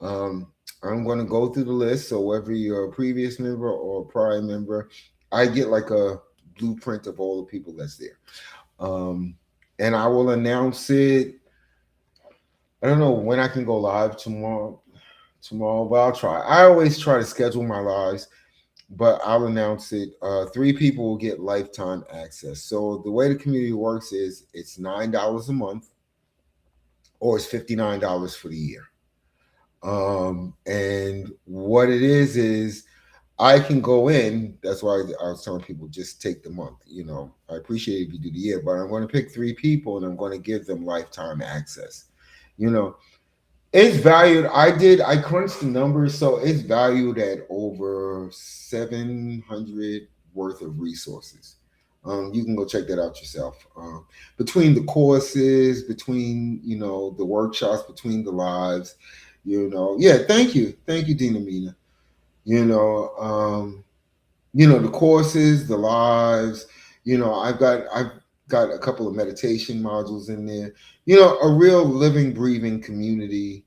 I'm going to go through the list. So whether you're a previous member or a prior member, I get like a blueprint of all the people that's there. And I will announce it. I don't know when I can go live tomorrow, but I'll try. I always try to schedule my lives, but I'll announce it. 3 people will get lifetime access. So the way the community works is it's $9 a month, or it's $59 for the year. And what it is I can go in. That's why I was telling people just take the month. I appreciate if you do the year, but I'm going to pick 3 people and I'm going to give them lifetime access. It's valued. I crunched the numbers, so it's valued at over 700 worth of resources. You can go check that out yourself. Between the courses, between the workshops, between the lives, yeah. Thank you, Dina Mina. The courses, the lives. I've got a couple of meditation modules in there. A real living, breathing community.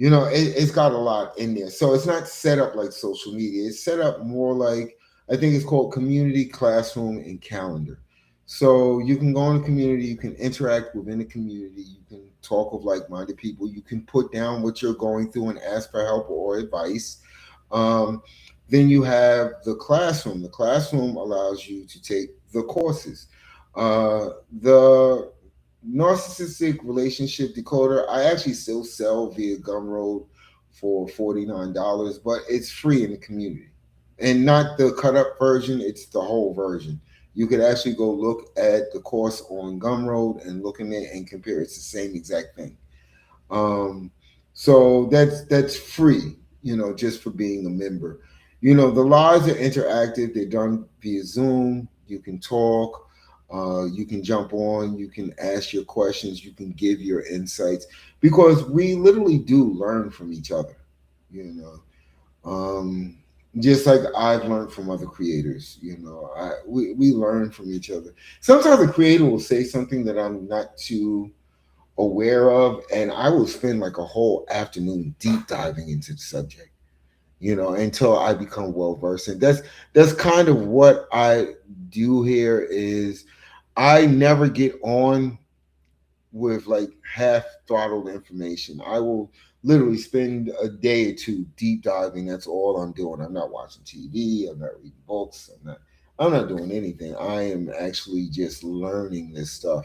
It's got a lot in there. So it's not set up like social media. It's set up more like, I think it's called community, classroom, and calendar. So you can go in the community, you can interact within the community, you can talk with like-minded people, you can put down what you're going through and ask for help or advice. Then you have the classroom. The classroom allows you to take the courses. The narcissistic relationship decoder, I actually still sell via Gumroad for $49, but it's free in the community. And not the cut up version, it's the whole version. You could actually go look at the course on Gumroad and look in it and compare. It's the same exact thing. So that's free, just for being a member. The lives are interactive. They're done via Zoom. You can talk. You can jump on. You can ask your questions. You can give your insights, because we literally do learn from each other. Just like I've learned from other creators. We learn from each other. Sometimes a creator will say something that I'm not too aware of, and I will spend like a whole afternoon deep diving into the subject, until I become well versed. And that's kind of what I do here. Is I never get on with like half throttled information. I will literally spend a day or two deep diving. That's all I'm doing. I'm not watching TV. I'm not reading books. I'm not doing anything. I am actually just learning this stuff,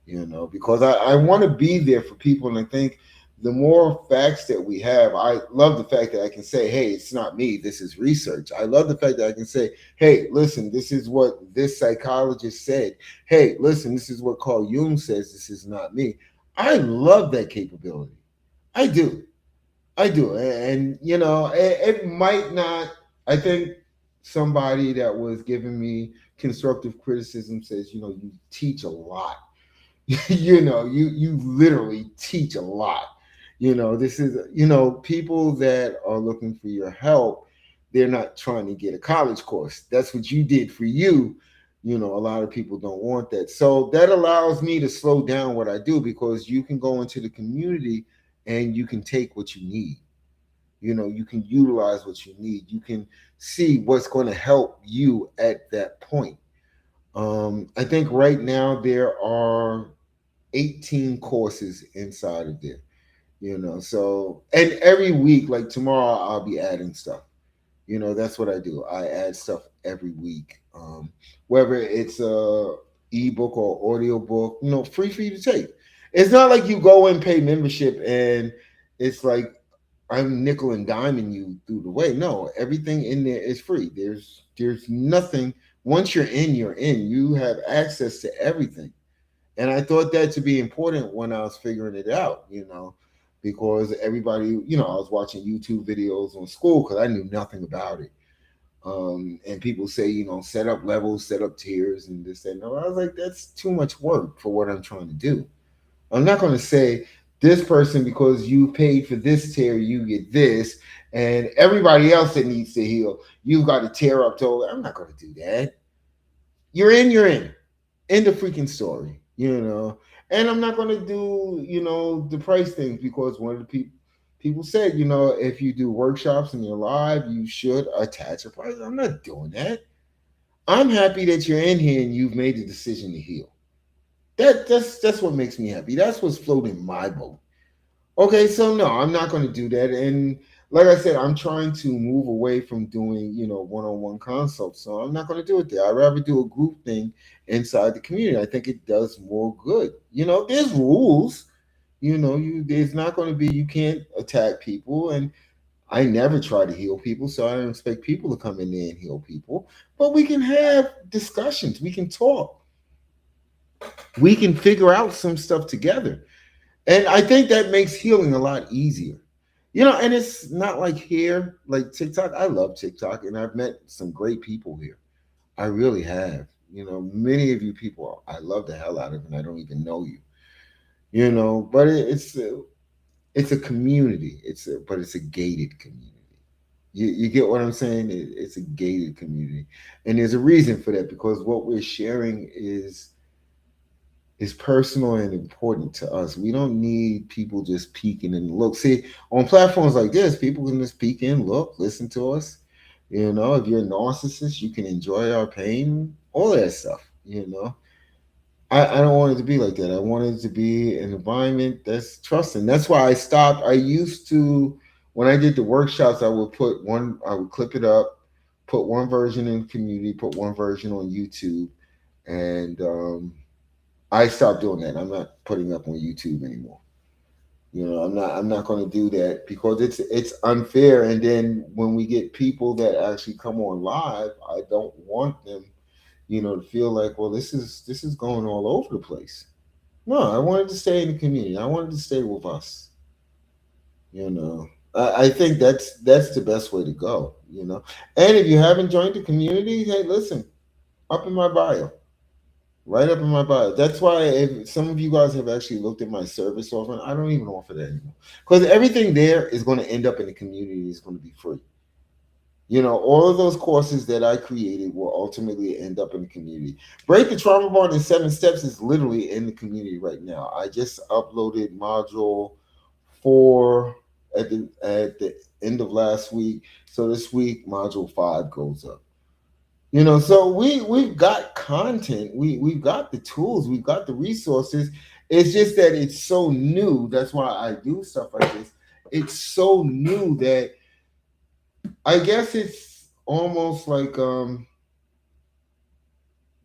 because I want to be there for people. And I think the more facts that we have, I love the fact that I can say, hey, it's not me, this is research. I love the fact that I can say, hey, listen, this is what this psychologist said. Hey, listen, this is what Carl Jung says, this is not me. I love that capability. I do. I do. And you know, it might not, I think somebody that was giving me constructive criticism says, you know, you teach a lot. You know, you literally teach a lot. You know, this is, you know, people that are looking for your help, they're not trying to get a college course. That's what you did for you. You know, a lot of people don't want that. So that allows me to slow down what I do, because you can go into the community and you can take what you need. You know, you can utilize what you need. You can see what's going to help you at that point. I think right now there are 18 courses inside of there, you know. So, and every week, like tomorrow, I'll be adding stuff. You know, that's what I do. I add stuff every week. Whether it's a ebook or audio book, you know, free for you to take. It's not like you go and pay membership and it's like I'm nickel and diming you through the way. No, everything in there is free. There's nothing. Once you're in, you're in. You have access to everything. And I thought that to be important when I was figuring it out, you know, because everybody, you know, I was watching YouTube videos on school because I knew nothing about it. And people say, you know, set up levels, set up tiers, and this and that. I was like, that's too much work for what I'm trying to do. I'm not going to say this person, because you paid for this tier, you get this, and everybody else that needs to heal, you've got to tear up to. I'm not going to do that. You're in, you're in. End of freaking story, you know. And I'm not going to do, you know, the price things, because one of the people said, you know, if you do workshops and you're live, you should attach a price. I'm not doing that. I'm happy that you're in here and you've made the decision to heal. That's what makes me happy. That's what's floating my boat. Okay, so no, I'm not going to do that. And like I said, I'm trying to move away from doing, you know, one-on-one consults. So I'm not going to do it there. I'd rather do a group thing inside the community. I think it does more good. You know, there's rules. You know, there's not going to be, you can't attack people, and I never try to heal people, so I don't expect people to come in there and heal people. But we can have discussions. We can talk. We can figure out some stuff together. And I think that makes healing a lot easier. You know, and it's not like here, like TikTok. I love TikTok, and I've met some great people here. I really have. You know, many of you people I love the hell out of, and I don't even know you. You know, but it's a community. But it's a gated community. You get what I'm saying? It's a gated community, and there's a reason for that, because what we're sharing is personal and important to us. We don't need people just peeking and look. See, on platforms like this, people can just peek in, look, listen to us. You know, if you're a narcissist, you can enjoy our pain, all that stuff. You know, I don't want it to be like that. I want it to be an environment that's trusting. That's why I stopped. I used to, when I did the workshops, I would clip it up, put one version in the community, put one version on YouTube, and I stopped doing that. I'm not putting up on YouTube anymore. You know, I'm not going to do that, because it's unfair. And then when we get people that actually come on live, I don't want them, you know, to feel like, well, this is going all over the place. No, I wanted to stay in the community. I wanted to stay with us. You know, I think that's the best way to go. You know, and if you haven't joined the community, hey, listen, up in my bio. Right up in my bio. That's why if some of you guys have actually looked at my service offering, I don't even offer that anymore. Because everything there is going to end up in the community, is going to be free. You know, all of those courses that I created will ultimately end up in the community. Break the Trauma Bond in 7 steps is literally in the community right now. I just uploaded module 4 at the end of last week. So this week, module 5 goes up. You know, so we've got content, we've got the tools, we've got the resources. It's just that it's so new. That's why I do stuff like this. It's so new that I guess it's almost like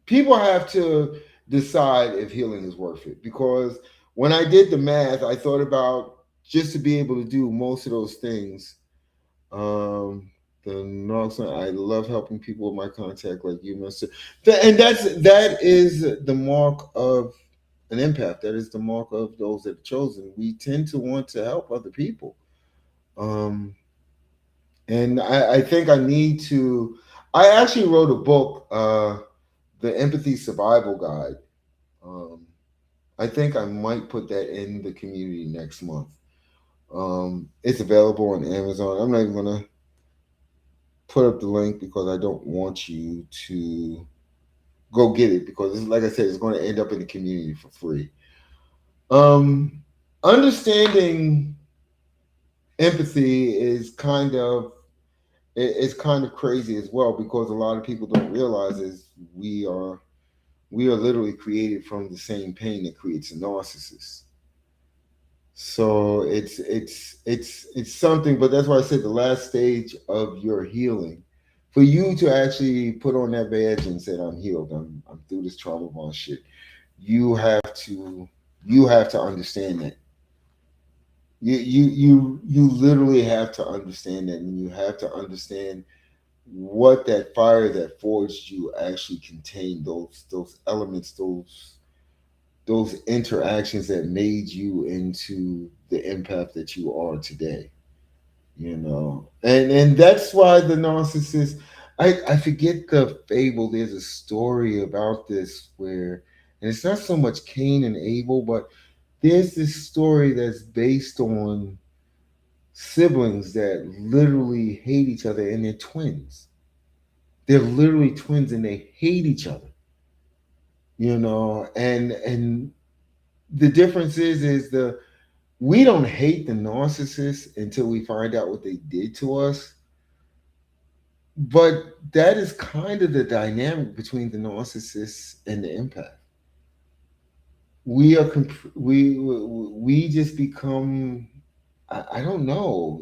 people have to decide if healing is worth it. Because when I did the math, I thought about just to be able to do most of those things. Um, the naloxone, I love helping people with my contact, like you must. And that is the mark of an empath. That is the mark of those that are chosen. We tend to want to help other people. Um, and I think I need to. I actually wrote a book, The Empathy Survival Guide. Um, I think I might put that in the community next month. It's available on Amazon. I'm not even gonna put up the link because I don't want you to go get it because, like I said, it's going to end up in the community for free. Um, Understanding empathy is kind of crazy as well because a lot of people don't realize is we are literally created from the same pain that creates a narcissist. So it's something, but that's why I said the last stage of your healing, for you to actually put on that badge and said, "I'm healed. I'm through this trauma bond shit." You have to you have to understand that. You literally have to understand that, and you have to understand what that fire that forged you actually contained. Those elements, those interactions that made you into the empath that you are today. And that's why the narcissist, I forget the fable. There's a story about this where, and it's not so much Cain and Abel, but there's this story that's based on siblings that literally hate each other, and they're twins. They're literally twins and they hate each other. And the difference is the we don't hate the narcissist until we find out what they did to us. But that is kind of the dynamic between the narcissist and the empath. We just become, I don't know,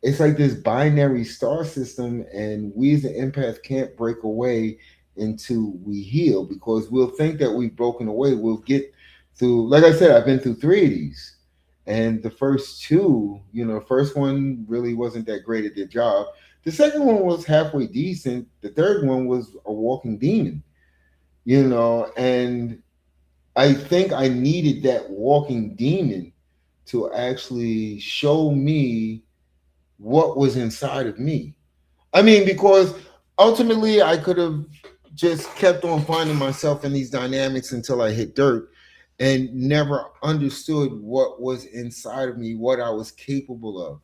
it's like this binary star system, and we as an empath can't break away until we heal because we'll think that we've broken away. We'll get through, like I said, I've been through three of these. And the first two, the first one really wasn't that great at their job. The second one was halfway decent. The third one was a walking demon, and I think I needed that walking demon to actually show me what was inside of me. I mean, because ultimately I could have just kept on finding myself in these dynamics until I hit dirt and never understood what was inside of me, what I was capable of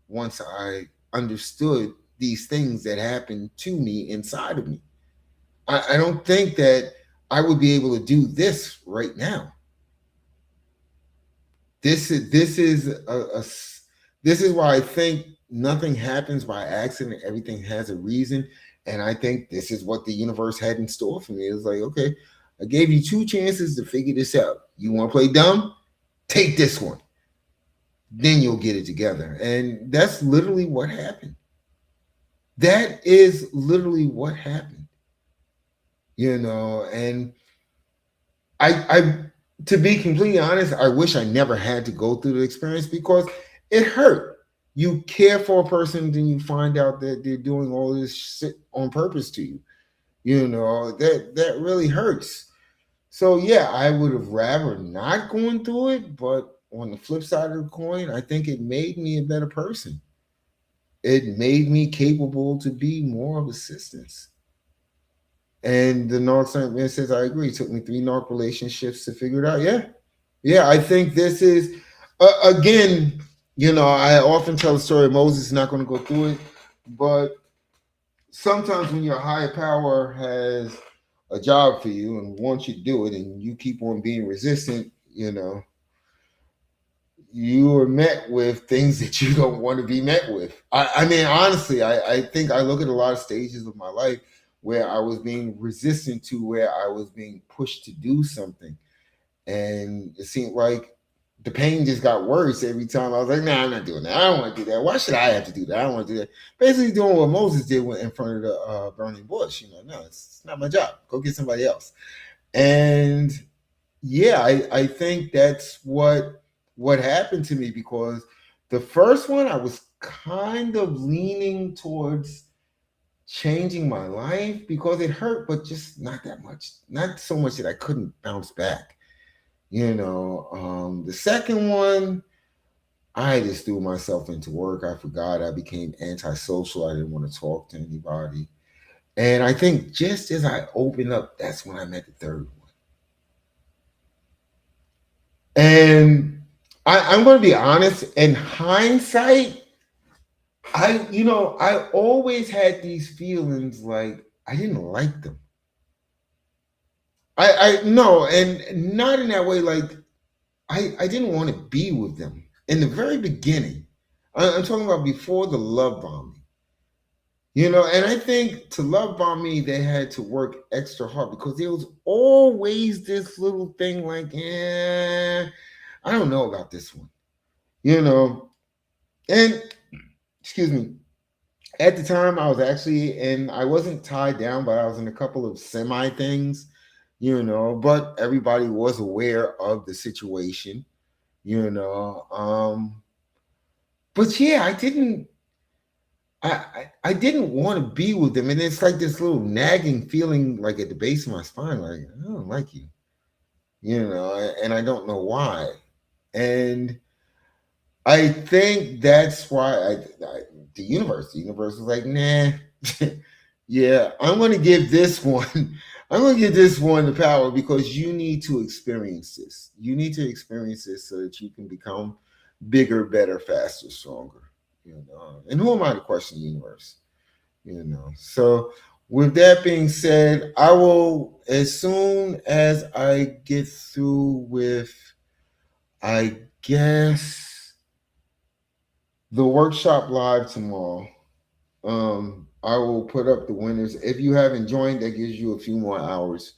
once I understood these things that happened to me inside of me. I don't think that I would be able to do this right now. This is this is why I think nothing happens by accident. Everything has a reason, and I think this is what the universe had in store for me. It was like, okay, I gave you two chances to figure this out. You want to play dumb? Take this one. Then you'll get it together. And that's literally what happened. That is literally what happened. And I to be completely honest, I wish I never had to go through the experience because it hurt. You care for a person, then you find out that they're doing all this shit on purpose to you. That really hurts. So yeah, I would have rather not gone through it, but on the flip side of the coin, I think it made me a better person. It made me capable to be more of assistance. And the narc man says, I agree. It took me 3 narc relationships to figure it out. Yeah. Yeah. I think this is, again, I often tell the story of Moses, not going to go through it, but sometimes when your higher power has a job for you and wants you to do it and you keep on being resistant, you are met with things that you don't want to be met with. I mean, honestly, I think I look at a lot of stages of my life where I was being resistant to where I was being pushed to do something. And it seemed like the pain just got worse every time. I was like, nah, I'm not doing that. I don't want to do that. Why should I have to do that? I don't want to do that. Basically doing what Moses did in front of the burning bush. No, it's not my job. Go get somebody else. And yeah, I think that's what what happened to me, because the first one I was kind of leaning towards changing my life because it hurt, but just not that much. Not so much that I couldn't bounce back. The second one, I just threw myself into work. I forgot. I became antisocial. I didn't want to talk to anybody. And I think just as I opened up, that's when I met the third one. And I'm going to be honest, in hindsight, I always had these feelings like I didn't like them. I no, and not in that way. Like I didn't want to be with them in the very beginning. I'm talking about before the love bombing. And I think to love bomb me, they had to work extra hard because there was always this little thing like, I don't know about this one, you know. And excuse me, at the time I was actually and I wasn't tied down, but I was in a couple of semi things, but everybody was aware of the situation, you know. But yeah, I didn't want to be with them. And it's like this little nagging feeling like at the base of my spine, like, I don't like you, and I don't know why. And I think that's why the universe was like, nah, yeah, I'm going to give this one, I'm going to give this one the power because you need to experience this. You need to experience this so that you can become bigger, better, faster, stronger. And who am I to question the universe? So with that being said, I will, as soon as I get through with, I guess, the workshop live tomorrow, I will put up the winners. If you haven't joined, that gives you a few more hours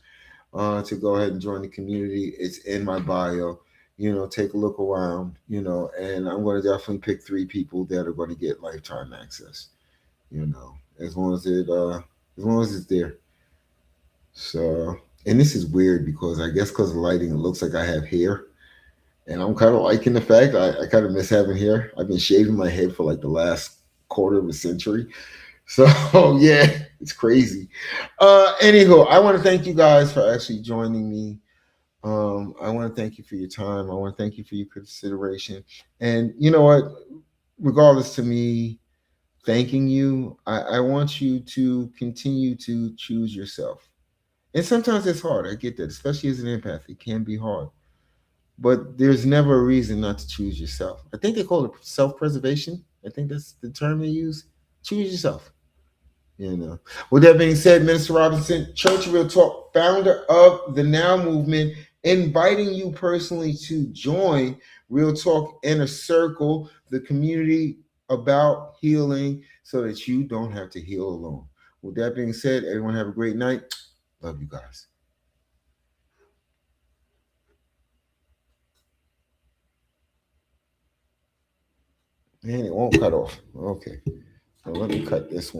to go ahead and join the community. It's in my bio. Take a look around, and I'm going to definitely pick 3 people that are going to get lifetime access, as long as it's there. So, and this is weird because I guess because of lighting, it looks like I have hair. And I'm kind of liking the fact I kind of miss having hair. I've been shaving my head for like the last quarter of a century. So yeah, it's crazy. Anywho, I want to thank you guys for actually joining me. I want to thank you for your time. I want to thank you for your consideration. And you know what? Regardless to me thanking you, I want you to continue to choose yourself. And sometimes it's hard. I get that, especially as an empath. It can be hard. But there's never a reason not to choose yourself. I think they call it self-preservation. I think that's the term they use. Choose yourself. You know. With that being said, Minister Robinson, Church of Real Talk, founder of the Now Movement, inviting you personally to join Real Talk Inner Circle, the community about healing so that you don't have to heal alone. With that being said, everyone have a great night. Love you guys. And it won't cut off. Okay. So let me cut this one.